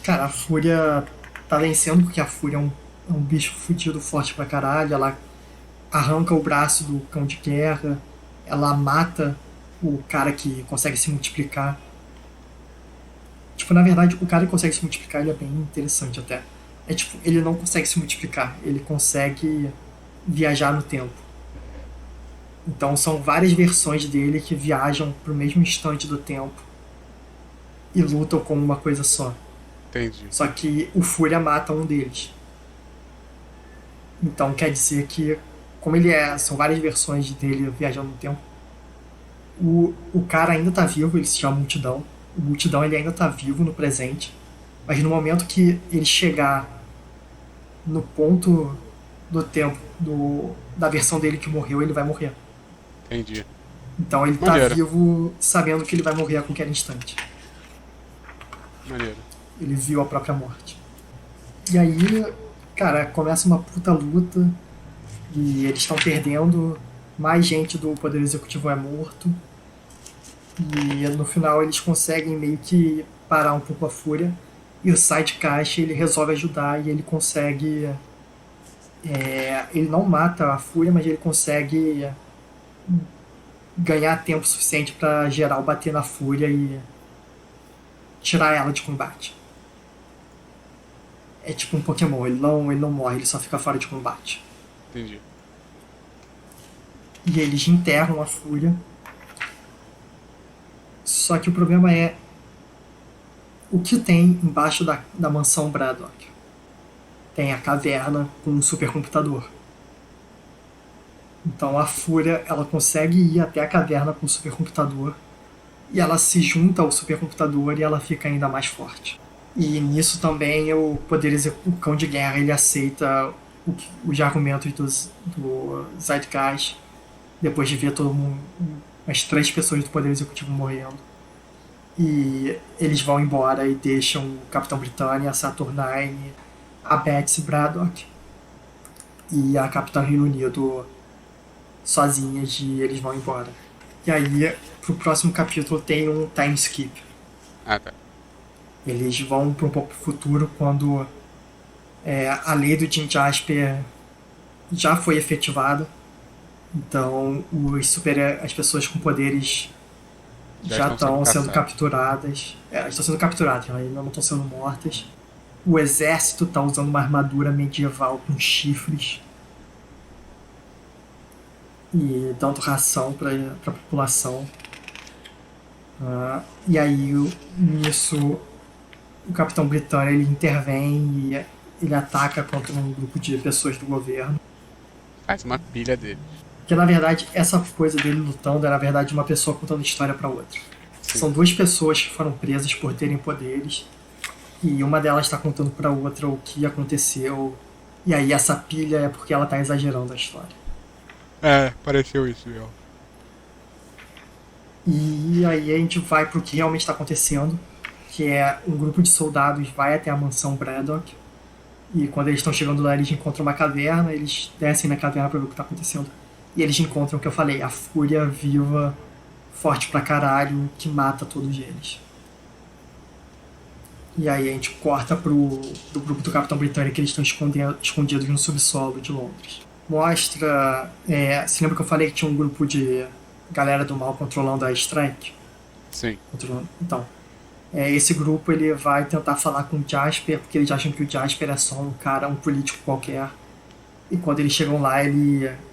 [SPEAKER 1] cara, a Fúria tá vencendo porque a Fúria é um bicho fudido forte pra caralho. Ela arranca o braço do Cão de Guerra, ela mata o cara que consegue se multiplicar. Tipo, na verdade, o cara que consegue se multiplicar ele é bem interessante até. Ele não consegue se multiplicar, ele consegue viajar no tempo. Então são várias versões dele que viajam pro mesmo instante do tempo e lutam como uma coisa só.
[SPEAKER 2] Entendi.
[SPEAKER 1] Só que o Fúria mata um deles. Então quer dizer que, como são várias versões dele viajando no tempo, o cara ainda tá vivo, ele se chama Multidão. O Multidão ele ainda tá vivo no presente, mas no momento que ele chegar no ponto do tempo da versão dele que morreu, ele vai morrer.
[SPEAKER 2] Entendi.
[SPEAKER 1] Então ele
[SPEAKER 2] Maneiro.
[SPEAKER 1] tá vivo sabendo que ele vai morrer a qualquer instante.
[SPEAKER 2] Maneiro.
[SPEAKER 1] Ele viu a própria morte. E aí, cara, começa uma puta luta e eles estão perdendo. Mais gente do Poder Executivo é morto. E no final eles conseguem meio que parar um pouco a Fúria. E o Sidegeist ele resolve ajudar e ele consegue. Ele não mata a Fúria, mas ele consegue ganhar tempo suficiente pra geral bater na Fúria e tirar ela de combate. É tipo um Pokémon, ele não morre, ele só fica fora de combate.
[SPEAKER 2] Entendi.
[SPEAKER 1] E eles enterram a Fúria. Só que o problema é o que tem embaixo da mansão Braddock. Tem a caverna com um supercomputador. Então a Fúria ela consegue ir até a caverna com o supercomputador e ela se junta ao supercomputador e ela fica ainda mais forte. E nisso também o Cão de Guerra ele aceita os argumentos do Zeitgeist, depois de ver todo mundo, as 3 pessoas do Poder Executivo morrendo. E eles vão embora e deixam o Capitão Britânia, a Saturnine, a Betsy Braddock e a Capitã Reino Unido sozinhas, e eles vão embora. E aí, pro próximo capítulo tem um time skip.
[SPEAKER 2] Ah, tá.
[SPEAKER 1] Eles vão para um pouco pro futuro, quando a lei do Jim Jasper já foi efetivada. Então, as pessoas com poderes já estão sendo capturadas. Elas estão sendo capturadas, elas ainda não estão sendo mortas. O exército está usando uma armadura medieval com chifres e dando ração para a população. E aí, nisso, o Capitão Britânia ele intervém e ele ataca contra um grupo de pessoas do governo.
[SPEAKER 2] Faz uma pilha dele.
[SPEAKER 1] Porque, na verdade, essa coisa dele lutando é, na verdade, uma pessoa contando história para outra.
[SPEAKER 2] Sim.
[SPEAKER 1] São 2 pessoas que foram presas por terem poderes, e uma delas está contando para outra o que aconteceu, e aí essa pilha é porque ela tá exagerando a história.
[SPEAKER 2] Pareceu isso, meu.
[SPEAKER 1] E aí a gente vai pro que realmente está acontecendo, que é um grupo de soldados vai até a mansão Braddock, e quando eles estão chegando lá, eles encontram uma caverna, eles descem na caverna para ver o que está acontecendo. E eles encontram o que eu falei, a fúria viva, forte pra caralho, que mata todos eles. E aí a gente corta do grupo do Capitão Britânia, que eles estão escondidos no subsolo de Londres. Mostra... se lembra que eu falei que tinha um grupo de galera do mal controlando a Strike?
[SPEAKER 2] Sim.
[SPEAKER 1] Então, esse grupo ele vai tentar falar com o Jasper, porque eles acham que o Jasper é só um político qualquer. E quando eles chegam lá,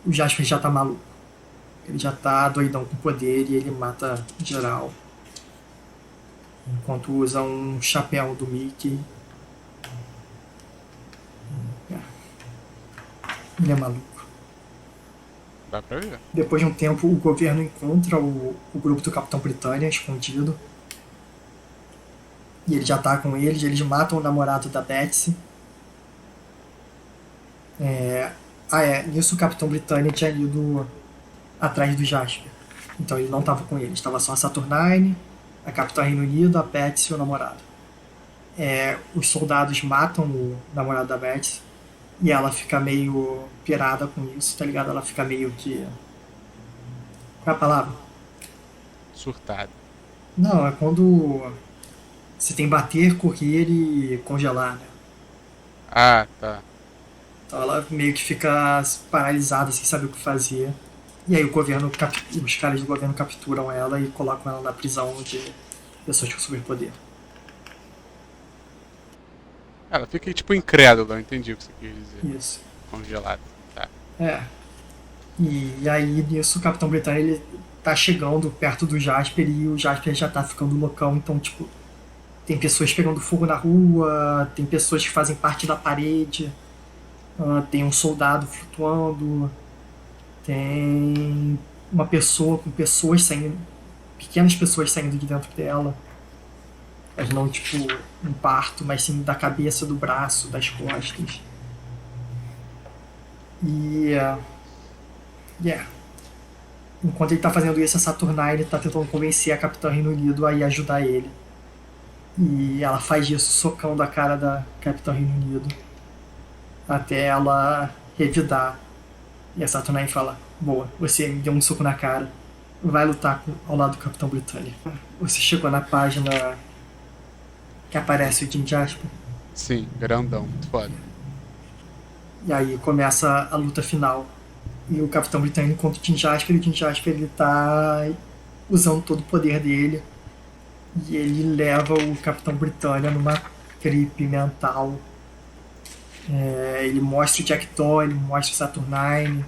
[SPEAKER 1] o Jasper já tá maluco. Ele já tá doidão com poder e ele mata geral. Enquanto usa um chapéu do Mickey. Ele é maluco.
[SPEAKER 2] Dá pra ver.
[SPEAKER 1] Depois de um tempo, o governo encontra o grupo do Capitão Britânia escondido. E ele já tá com eles matam o namorado da Betsy. Nisso o Capitão Britânia tinha ido atrás do Jasper. Então ele não estava com eles, estava só a Saturnine, a Capitã Reino Unido, a Betsy e o namorado. Os soldados matam o namorado da Betsy e ela fica meio pirada com isso, tá ligado? Ela fica meio que... Qual é a palavra?
[SPEAKER 2] Surtado.
[SPEAKER 1] Não, é quando você tem bater, correr e congelar, né?
[SPEAKER 2] Ah, tá.
[SPEAKER 1] Então ela meio que fica paralisada, sem saber o que fazer. E aí os caras do governo capturam ela e colocam ela na prisão de pessoas com superpoder.
[SPEAKER 2] Ela fica tipo incrédula, eu entendi o que você quis dizer.
[SPEAKER 1] Isso.
[SPEAKER 2] Congelado, tá.
[SPEAKER 1] E aí nisso o Capitão Britânia ele tá chegando perto do Jasper e o Jasper já tá ficando loucão, então tipo, tem pessoas pegando fogo na rua, tem pessoas que fazem parte da parede, tem um soldado flutuando, tem uma pessoa com pessoas saindo, pequenas pessoas saindo de dentro dela. Mas não tipo um parto, mas sim da cabeça, do braço, das costas. Enquanto ele tá fazendo isso, a Saturnine tá tentando convencer a Capitã Reino Unido a ir ajudar ele. E ela faz isso socando a cara da Capitã Reino Unido até ela revidar. E a Saturnine fala: boa, você me deu um soco na cara, vai lutar ao lado do Capitão Britânia. Você chegou na página que aparece o Jim Jasper?
[SPEAKER 2] Sim, grandão, muito foda.
[SPEAKER 1] E aí começa a luta final. E o Capitão Britânia encontra o Jim Jasper, e o Jim Jasper ele tá usando todo o poder dele. E ele leva o Capitão Britânia numa trip mental. Ele mostra o Jackdaw, ele mostra o Saturnine,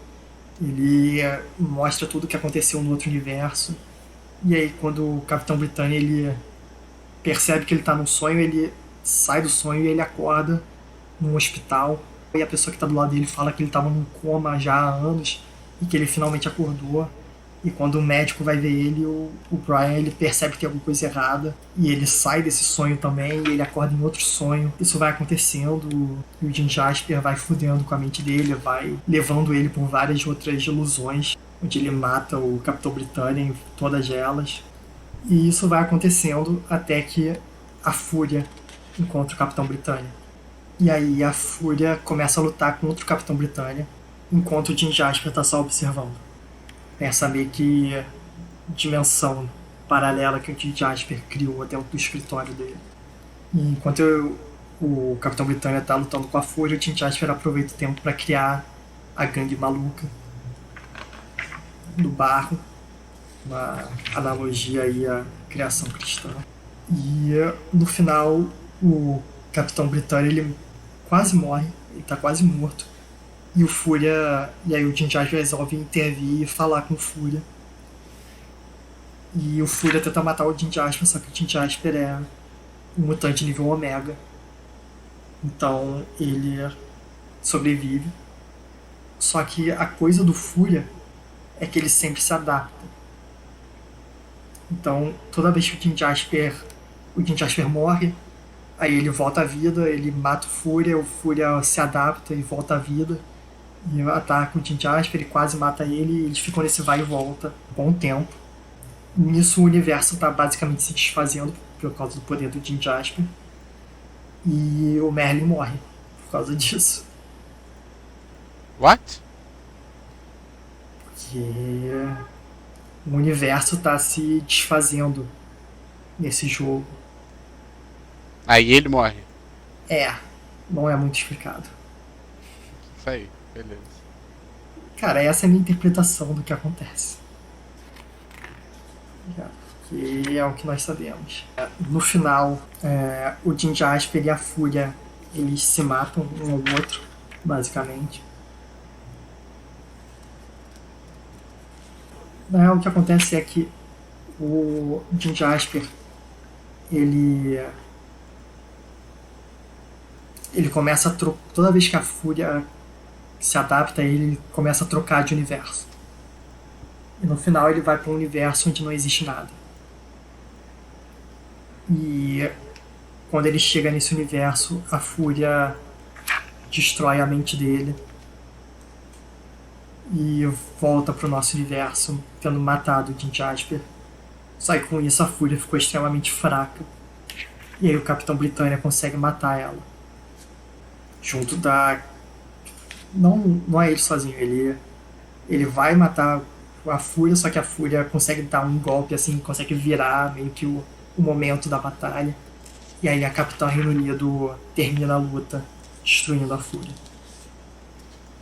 [SPEAKER 1] ele mostra tudo o que aconteceu no outro universo. E aí quando o Capitão Britânia ele percebe que ele tá num sonho, ele sai do sonho e ele acorda num hospital. E a pessoa que tá do lado dele fala que ele tava num coma já há anos e que ele finalmente acordou. E quando o médico vai ver ele, o Brian ele percebe que tem alguma coisa errada. E ele sai desse sonho também, e ele acorda em outro sonho. Isso vai acontecendo, e o Jim Jasper vai fudendo com a mente dele, vai levando ele por várias outras ilusões, onde ele mata o Capitão Britânia em todas elas. E isso vai acontecendo até que a Fúria encontra o Capitão Britânia. E aí a Fúria começa a lutar contra o Capitão Britânia, enquanto o Jim Jasper tá só observando. Essa meio que dimensão paralela que o Jim Jasper criou dentro do escritório dele. E enquanto o Capitão Britânia tá lutando com a Fúria, o Jim Jasper aproveita o tempo para criar a gangue maluca do barro, uma analogia aí à criação cristã. E no final o Capitão Britânia ele quase morre, ele tá quase morto. E o Fúria. E aí o Jim Jasper resolve intervir e falar com o Fúria. E o Fúria tenta matar o Jim Jasper, só que o Jim Jasper é um mutante nível Omega. Então ele sobrevive. Só que a coisa do Fúria é que ele sempre se adapta. Então toda vez que o Jim Jasper morre, aí ele volta à vida, ele mata o Fúria se adapta e volta à vida. E ataca o Jim Jasper, ele quase mata ele, e eles ficam nesse vai e volta por um bom tempo. Nisso o universo está basicamente se desfazendo por causa do poder do Jim Jasper. E o Merlin morre por causa disso.
[SPEAKER 2] What?
[SPEAKER 1] Porque o universo está se desfazendo nesse jogo.
[SPEAKER 2] Aí ele morre.
[SPEAKER 1] Não é muito explicado.
[SPEAKER 2] Isso aí, beleza.
[SPEAKER 1] Cara, essa é a minha interpretação do que acontece. Que é o que nós sabemos. No final, o Jim Jasper e a Fúria eles se matam um ao outro, basicamente. Na real, o que acontece é que o Jim Jasper ele começa a toda vez que a Fúria se adapta a ele começa a trocar de universo. E no final ele vai para um universo onde não existe nada. E quando ele chega nesse universo, a Fúria destrói a mente dele e volta pro nosso universo, tendo matado o Jim Jasper. Só que com isso a Fúria ficou extremamente fraca. E aí o Capitão Britânia consegue matar ela. Junto da... Não é ele sozinho, ele vai matar a Fúria, só que a Fúria consegue dar um golpe assim, consegue virar meio que o momento da batalha. E aí a Capitã Reino Unido termina a luta, destruindo a Fúria.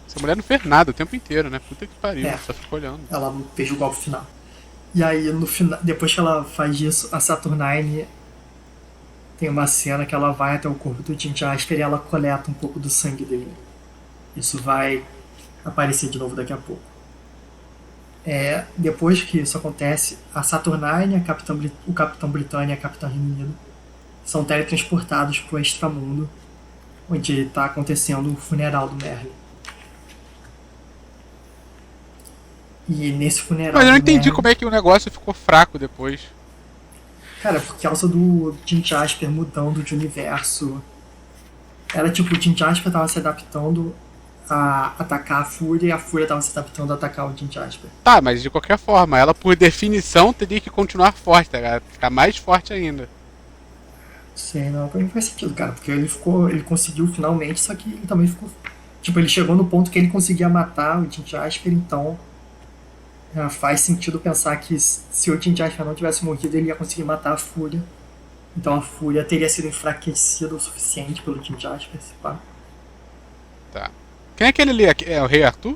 [SPEAKER 2] Essa mulher não fez nada o tempo inteiro, né? Puta que pariu,
[SPEAKER 1] É.
[SPEAKER 2] só ficou olhando.
[SPEAKER 1] Ela não fez o golpe final. E aí, no final, depois que ela faz isso, a Saturnine tem uma cena que ela vai até o corpo do Jim Jasper e ela coleta um pouco do sangue dele. Isso vai aparecer de novo daqui a pouco. Depois que isso acontece, a Saturnine, o Capitão Britânia e a Capitã Reino Unido são teletransportados para o extramundo, onde está acontecendo o funeral do Merlin. E nesse funeral.
[SPEAKER 2] Mas eu não entendi
[SPEAKER 1] Merlin,
[SPEAKER 2] como é que o negócio ficou fraco depois.
[SPEAKER 1] Cara, por causa do Jim Jasper mudando de universo. Era tipo, o Jim Jasper tava se adaptando a atacar a Fúria e a Fúria tava se adaptando a atacar o Jim Jasper.
[SPEAKER 2] Tá, mas de qualquer forma, ela por definição teria que continuar forte, tá ligado? Ficar mais forte ainda.
[SPEAKER 1] Sei, não, pra mim faz sentido, cara, porque ele conseguiu finalmente, só que ele também ficou. Tipo, ele chegou no ponto que ele conseguia matar o Jim Jasper, então. Faz sentido pensar que se o Jim Jasper não tivesse morrido, ele ia conseguir matar a Fúria. Então a Fúria teria sido enfraquecida o suficiente pelo Jim Jasper, se pá.
[SPEAKER 2] Tá. Quem é aquele ali? É o Rei Arthur?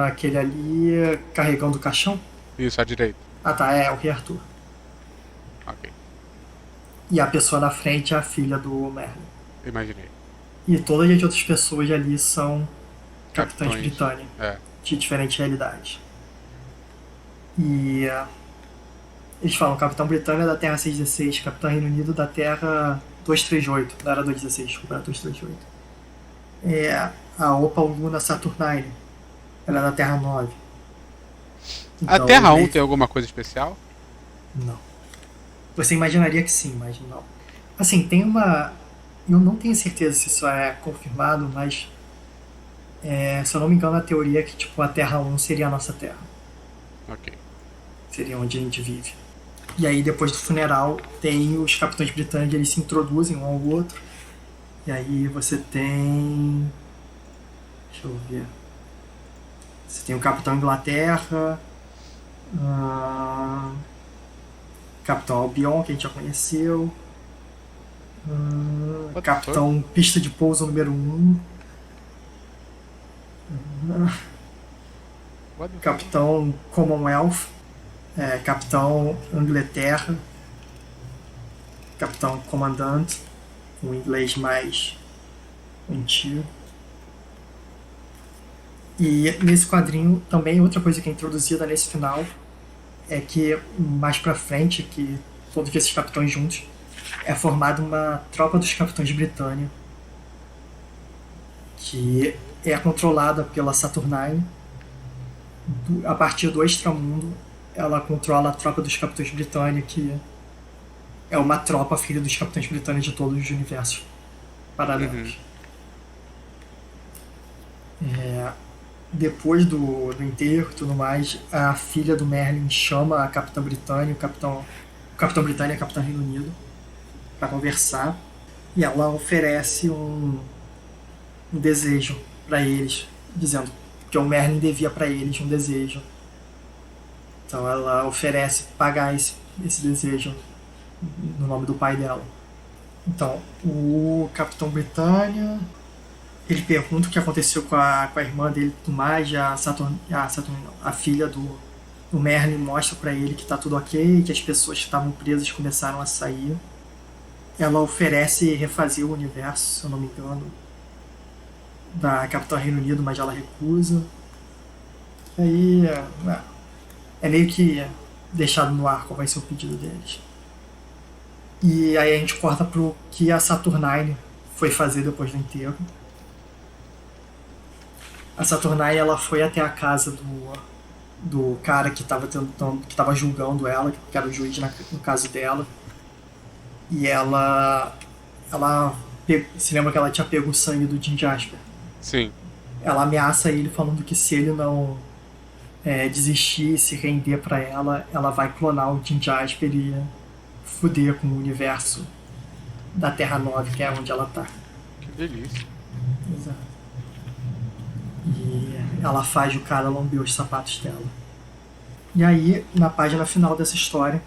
[SPEAKER 1] Aquele ali carregando o caixão?
[SPEAKER 2] Isso, à direita.
[SPEAKER 1] Ah tá, é o Rei Arthur.
[SPEAKER 2] Ok,
[SPEAKER 1] E a pessoa na frente é a filha do Merlin.
[SPEAKER 2] imaginei.
[SPEAKER 1] E todas as outras pessoas ali são Capitães
[SPEAKER 2] Capitães.
[SPEAKER 1] Britânia,
[SPEAKER 2] É.
[SPEAKER 1] de diferentes realidades. E eles falam Capitão Britânia da Terra 616, Capitão Reino Unido da Terra 238. Não era 216, desculpa, era 238. A Opal Luna Saturnine, ela é da Terra 9.
[SPEAKER 2] A
[SPEAKER 1] Então,
[SPEAKER 2] Terra 1
[SPEAKER 1] meio-
[SPEAKER 2] tem alguma coisa especial?
[SPEAKER 1] Não. Você imaginaria que sim, mas não. Assim, tem uma. Eu não tenho certeza se isso é confirmado, mas se eu não me engano, a teoria é que tipo, a Terra 1 seria a nossa Terra.
[SPEAKER 2] Ok.
[SPEAKER 1] Seria onde a gente vive. E aí, depois do funeral, tem os capitães britânicos, eles se introduzem um ao outro. E aí você tem. Deixa eu ver. Você tem o Capitão Inglaterra, ah, Capitão Albion, que a gente já conheceu,
[SPEAKER 2] What the fuck?
[SPEAKER 1] Capitão Pista de Pouso número 1,
[SPEAKER 2] What the fuck?
[SPEAKER 1] Capitão Commonwealth, Capitão Inglaterra, Capitão Comandante, um inglês mais antigo. E nesse quadrinho também outra coisa que é introduzida nesse final é que mais pra frente, que todos esses capitães juntos, é formada uma tropa dos capitães Britânia, que é controlada pela Saturnine. A partir do Extramundo, ela controla a tropa dos capitães Britânia, que é uma tropa filha dos capitães Britânia de todos os universos paralelos. Depois do enterro e tudo mais, a filha do Merlin chama a Capitã Britânia, o Capitão Britânia e a Capitã Reino Unido para conversar, e ela oferece um desejo para eles, dizendo que o Merlin devia para eles um desejo. Então ela oferece pagar esse desejo no nome do pai dela. Então, o Capitão Britânia, ele pergunta o que aconteceu com a irmã dele e tudo mais, a filha do Merlin mostra pra ele que tá tudo ok, que as pessoas que estavam presas começaram a sair. Ela oferece refazer o universo, se eu não me engano, da Capitã Reino Unido, mas ela recusa. Aí é meio que deixado no ar qual vai ser o pedido deles. E aí a gente corta pro que a Saturnine foi fazer depois do enterro. A Saturnine, ela foi até a casa do cara que tava julgando ela, que era o juiz no caso dela. E ela se lembra que ela tinha pego o sangue do Jim Jasper.
[SPEAKER 2] Sim.
[SPEAKER 1] Ela ameaça ele falando que se ele não desistir, se render pra ela, ela vai clonar o Jim Jasper e fuder com o universo da Terra 9, que é onde ela tá.
[SPEAKER 2] Que delícia.
[SPEAKER 1] Exato. E ela faz o cara lamber os sapatos dela. E aí, na página final dessa história,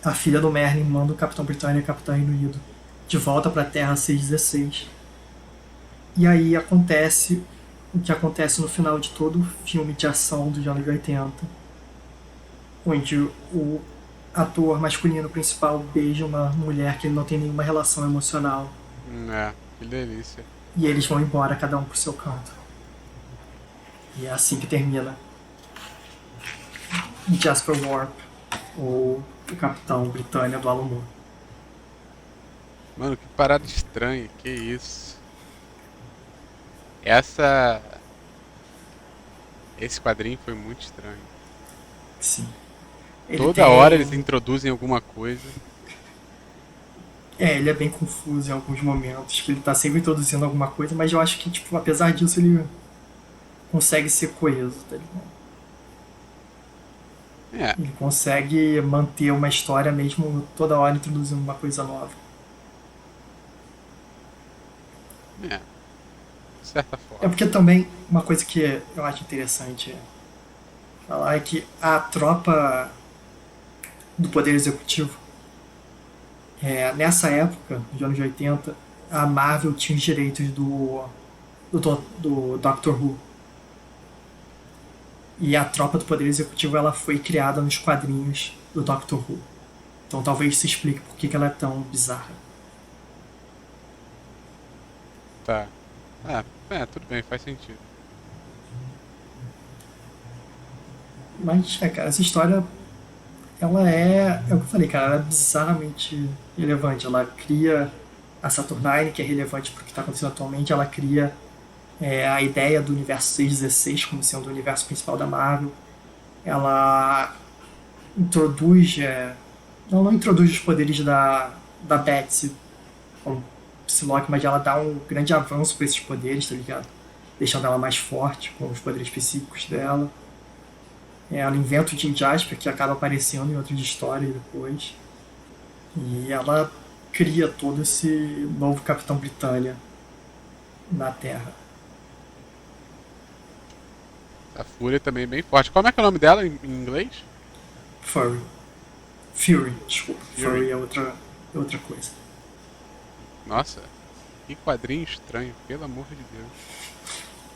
[SPEAKER 1] a filha do Merlin manda o Capitão Britânia e o Capitão Reino Unido de volta pra Terra 616. E aí acontece o que acontece no final de todo filme de ação dos anos 80, onde o ator masculino principal beija uma mulher que ele não tem nenhuma relação emocional.
[SPEAKER 2] Que delícia.
[SPEAKER 1] E eles vão embora, cada um pro seu canto. E é assim que termina Jasper Warp, ou o Capitão Britânia do Alan Moore.
[SPEAKER 2] Mano, que parada estranha, que isso. Esse quadrinho foi muito estranho.
[SPEAKER 1] Sim.
[SPEAKER 2] Toda hora eles introduzem alguma coisa.
[SPEAKER 1] Ele é bem confuso em alguns momentos, que ele tá sempre introduzindo alguma coisa, mas eu acho que, tipo, apesar disso, ele consegue ser coeso, tá ligado? Ele consegue manter uma história mesmo toda hora introduzindo uma coisa nova.
[SPEAKER 2] De certa forma.
[SPEAKER 1] É porque também uma coisa que eu acho interessante falar é que a tropa do Poder Executivo, nessa época, nos anos 80, a Marvel tinha os direitos do Doctor Who. E a tropa do Poder Executivo ela foi criada nos quadrinhos do Doctor Who. Então talvez se explique por que ela é tão bizarra.
[SPEAKER 2] Tá. Tudo bem, faz sentido.
[SPEAKER 1] Mas, cara, essa história, ela é o que eu falei, cara, ela é bizarramente relevante. Ela cria a Saturnine, que é relevante para o que está acontecendo atualmente. Ela cria a ideia do universo 616 como sendo o universo principal da Marvel. ela introduz. Ela não introduz os poderes da Betsy como Psylocke, mas ela dá um grande avanço para esses poderes, tá ligado? Deixando ela mais forte com os poderes específicos dela. Ela inventa o Jim Jasper, que acaba aparecendo em outras histórias depois. E ela cria todo esse novo Capitão Britânia na Terra.
[SPEAKER 2] A Fúria também é bem forte. Como é que é o nome dela em inglês?
[SPEAKER 1] Furry. Fury, desculpa.
[SPEAKER 2] Fury.
[SPEAKER 1] Furry é outra coisa.
[SPEAKER 2] Nossa, que quadrinho estranho, pelo amor de Deus.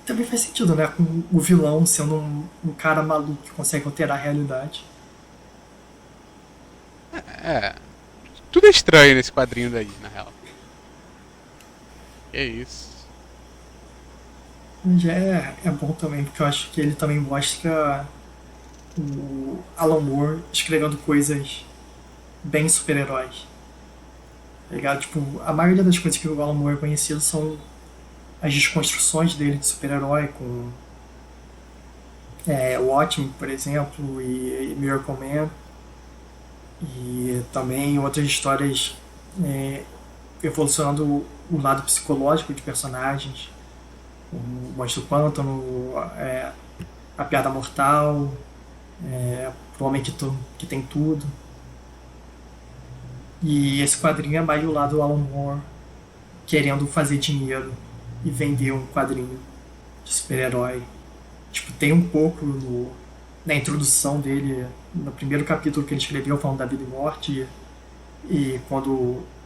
[SPEAKER 1] Também faz sentido, né? Com o vilão sendo um cara maluco que consegue alterar a realidade.
[SPEAKER 2] É. Tudo é estranho nesse quadrinho daí, na real. Que isso.
[SPEAKER 1] Mas é bom também, porque eu acho que ele também mostra o Alan Moore escrevendo coisas bem super-heróis. Tá ligado? Tipo, a maioria das coisas que o Alan Moore é conhecido são as desconstruções dele de super-herói, com Watchmen, por exemplo, e Miracle Man. E também outras histórias evolucionando o lado psicológico de personagens. O Monstro do Pântano, a Piada Mortal, o Homem que Tem Tudo. E esse quadrinho é mais do lado do Alan Moore querendo fazer dinheiro e vender um quadrinho de super-herói. Tipo, tem um pouco na introdução dele, no primeiro capítulo que ele escreveu falando da vida e morte, e quando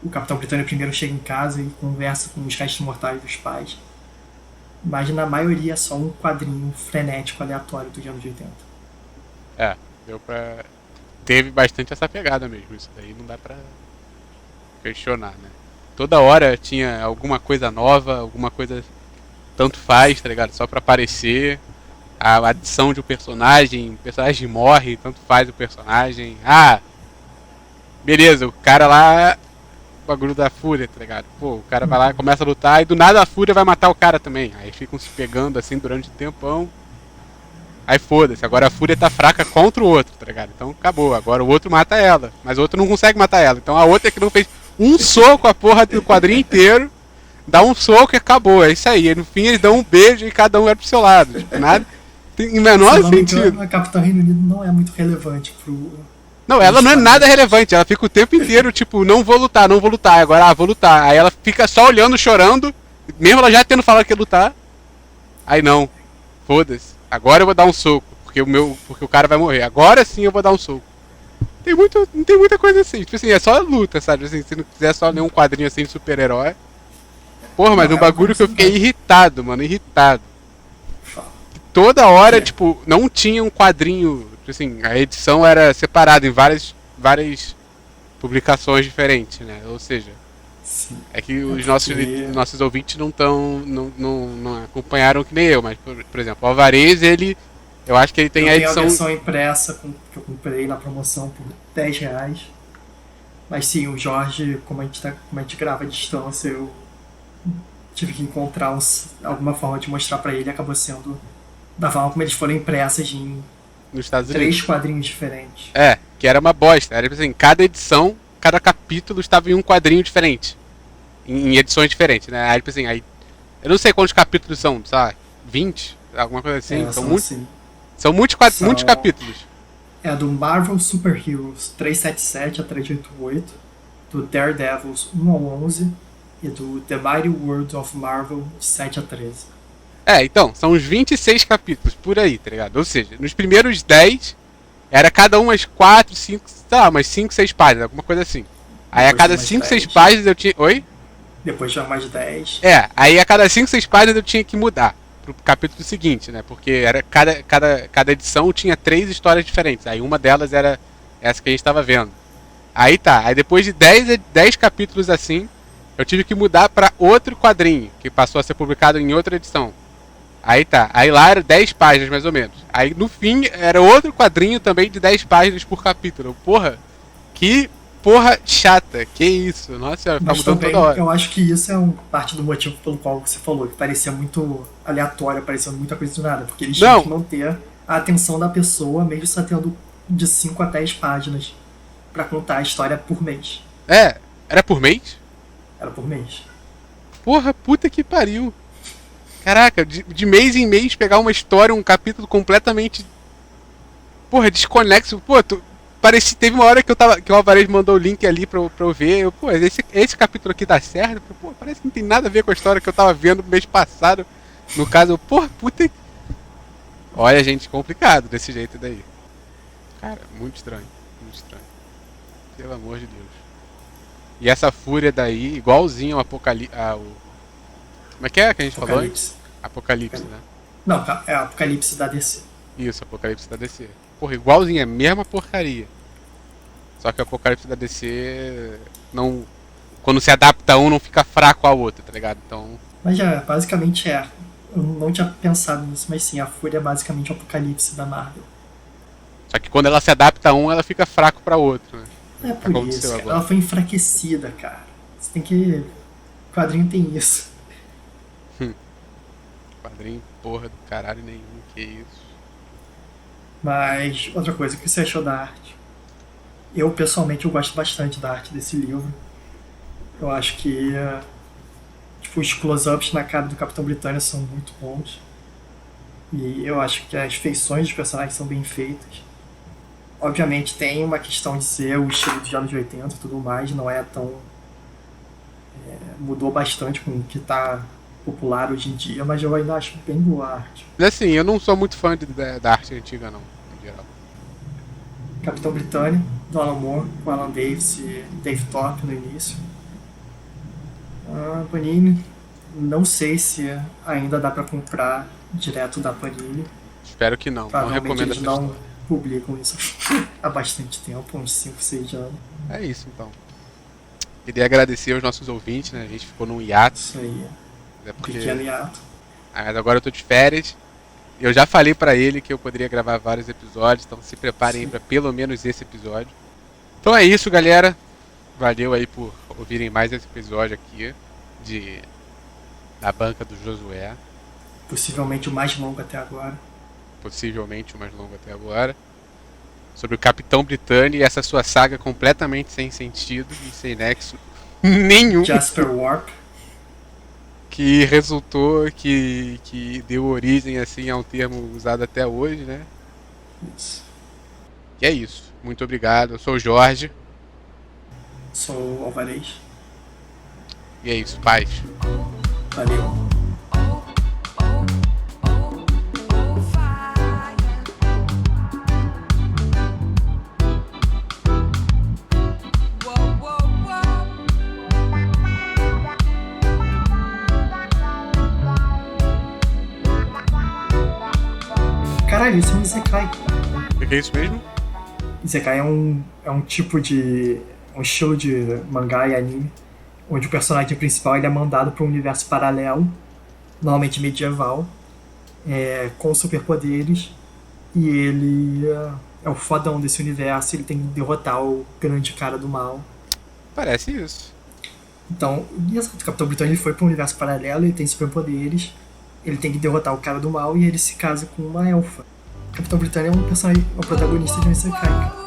[SPEAKER 1] o Capitão Britânia primeiro chega em casa e conversa com os restos mortais dos pais. Mas na maioria é só um quadrinho frenético, aleatório dos anos 80.
[SPEAKER 2] Deu pra. Teve bastante essa pegada mesmo, isso daí não dá pra questionar, né? Toda hora tinha alguma coisa nova, alguma coisa tanto faz, tá ligado? Só pra aparecer. A adição de um personagem, o personagem morre, tanto faz o personagem. Beleza, o cara lá. O bagulho da Fúria, tá ligado? Pô, o cara vai lá, começa a lutar e do nada a Fúria vai matar o cara também. Aí ficam se pegando assim durante um tempão. Aí foda-se, agora a Fúria tá fraca contra o outro, tá ligado? Então acabou, agora o outro mata ela. Mas o outro não consegue matar ela. Então a outra que não fez um soco a porra do quadrinho inteiro, dá um soco e acabou. É isso aí. E no fim eles dão um beijo e cada um vai pro seu lado. Tipo, nada. Tem o menor sentido.
[SPEAKER 1] A Capitã Reino Unido não é muito relevante pro.
[SPEAKER 2] Não, ela não é nada relevante. Ela fica o tempo inteiro, tipo, não vou lutar. Agora, vou lutar. Aí ela fica só olhando, chorando. Mesmo ela já tendo falado que ia lutar. Aí não. Foda-se. Agora eu vou dar um soco. Porque o cara vai morrer. Agora sim eu vou dar um soco. Não tem muita coisa assim. Tipo assim, é só luta, sabe? Assim, se não quiser só ler um quadrinho assim de super-herói. Porra, mas um bagulho que eu fiquei irritado, mano. Irritado. Toda hora, tipo, não tinha um quadrinho. Assim, a edição era separada em várias publicações diferentes, né? Ou seja,
[SPEAKER 1] Sim.
[SPEAKER 2] é que os nossos ouvintes não acompanharam que nem eu, mas, por exemplo, o Alvarez, eu acho que ele tem a edição...
[SPEAKER 1] Tenho a versão impressa que eu comprei na promoção por R$10. Mas sim, o Jorge, como a gente grava à distância, eu tive que encontrar alguma forma de mostrar pra ele, acabou sendo da forma como eles foram impressas em
[SPEAKER 2] nos Estados Unidos.
[SPEAKER 1] 3 quadrinhos diferentes.
[SPEAKER 2] Que era uma bosta. Era assim, cada edição, cada capítulo estava em um quadrinho diferente. Em edições diferentes, né? Aí, assim, eu não sei quantos capítulos são, sabe? 20? Alguma coisa assim. São muitos capítulos.
[SPEAKER 1] É do Marvel Super Heroes 377 a 388, do Daredevils 1 ao 11 e do The Mighty World of Marvel 7 a 13.
[SPEAKER 2] Então, são uns 26 capítulos, por aí, tá ligado? Ou seja, nos primeiros 10, era cada um umas 4, 5, umas 5, 6 páginas, alguma coisa assim. Aí a cada 5, 6 páginas eu tinha... Oi?
[SPEAKER 1] Depois já mais 10.
[SPEAKER 2] Aí a cada 5, 6 páginas eu tinha que mudar pro capítulo seguinte, né? Porque era cada edição tinha 3 histórias diferentes. Aí uma delas era essa que a gente tava vendo. Aí depois de 10 capítulos assim, eu tive que mudar pra outro quadrinho, que passou a ser publicado em outra edição. Aí lá era 10 páginas mais ou menos. Aí no fim era outro quadrinho também de 10 páginas por capítulo. Que porra chata, que isso. Nossa senhora, fica mudando toda hora.
[SPEAKER 1] Eu acho que isso é parte do motivo pelo qual você falou, que parecia muito aleatório, parecia muita coisa do nada. Porque eles tinham que manter a atenção da pessoa, mesmo só tendo de 5 a 10 páginas pra contar a história por mês.
[SPEAKER 2] Era por mês?
[SPEAKER 1] Era por mês.
[SPEAKER 2] Porra, puta que pariu. Caraca, de mês em mês pegar uma história, um capítulo completamente. Porra, desconexo. Pô, teve uma hora que que o Alvarez mandou o link ali pra eu ver. Pô, esse capítulo aqui tá certo? Pô, parece que não tem nada a ver com a história que eu tava vendo mês passado. No caso, porra, puta que. Olha, gente, complicado desse jeito daí. Cara, muito estranho. Muito estranho. Pelo amor de Deus. E essa fúria daí, igualzinho ao Apocalipse. Como é que a gente falou antes? Apocalipse, né?
[SPEAKER 1] Não, é Apocalipse da DC.
[SPEAKER 2] Isso, Apocalipse da DC. Porra, igualzinho, é a mesma porcaria. Só que o Apocalipse da DC não. Quando se adapta a um, não fica fraco ao outro, tá ligado? Então.
[SPEAKER 1] Mas já, basicamente é. Eu não tinha pensado nisso, mas sim, a Fúria é basicamente o Apocalipse da Marvel.
[SPEAKER 2] Só que quando ela se adapta a um, ela fica fraco pra outro, né?
[SPEAKER 1] É por isso, cara. Ela foi enfraquecida, cara. Você tem que. O quadrinho tem isso.
[SPEAKER 2] Quadrinho, porra do caralho nenhum, que isso.
[SPEAKER 1] Mas, outra coisa, o que você achou da arte? Eu, pessoalmente, eu gosto bastante da arte desse livro. Eu acho que tipo, os close-ups na cara do Capitão Britânia são muito bons. E eu acho que as feições dos personagens são bem feitas. Obviamente tem uma questão de ser o estilo dos anos 80 e tudo mais, não é tão... mudou bastante com o que tá popular hoje em dia, mas eu ainda acho bem boa a arte.
[SPEAKER 2] Mas assim, eu não sou muito fã da arte antiga não, em geral.
[SPEAKER 1] Capitão Britânia, do Alan Moore, com Alan Davis e Dave Thorpe no início. Panini, não sei se ainda dá pra comprar direto da Panini.
[SPEAKER 2] Espero que não recomendo
[SPEAKER 1] eles não publicam isso há bastante tempo, uns 5, 6 anos.
[SPEAKER 2] É isso então. Queria agradecer aos nossos ouvintes, né? A gente ficou num hiato.
[SPEAKER 1] Isso aí,
[SPEAKER 2] porque...
[SPEAKER 1] pequeno hiato.
[SPEAKER 2] Mas agora eu tô de férias. Eu já falei pra ele que eu poderia gravar vários episódios, então se preparem para pelo menos esse episódio. Então é isso, galera. Valeu aí por ouvirem mais esse episódio aqui da banca do Josué.
[SPEAKER 1] Possivelmente o mais longo até agora.
[SPEAKER 2] Possivelmente o mais longo até agora. Sobre o Capitão Britânia e essa sua saga completamente sem sentido e sem nexo nenhum.
[SPEAKER 1] Jasper Warp.
[SPEAKER 2] Que resultou, que deu origem assim a um termo usado até hoje, né?
[SPEAKER 1] Isso.
[SPEAKER 2] E é isso. Muito obrigado. Eu sou o Jorge.
[SPEAKER 1] Sou o Alvarez.
[SPEAKER 2] E é isso, paz.
[SPEAKER 1] Valeu. Caralho, isso é um Isekai.
[SPEAKER 2] O que é isso mesmo?
[SPEAKER 1] Isekai é um tipo de... um estilo de mangá e anime onde o personagem principal ele é mandado para um universo paralelo, normalmente medieval, com superpoderes, e ele é o fodão desse universo, ele tem que derrotar o grande cara do mal.
[SPEAKER 2] Parece isso.
[SPEAKER 1] Então, o Capitão Britânia ele foi para um universo paralelo, ele tem superpoderes, ele tem que derrotar o cara do mal e ele se casa com uma elfa. O Capitão Britânia é um personagem, é o protagonista de um Isekai.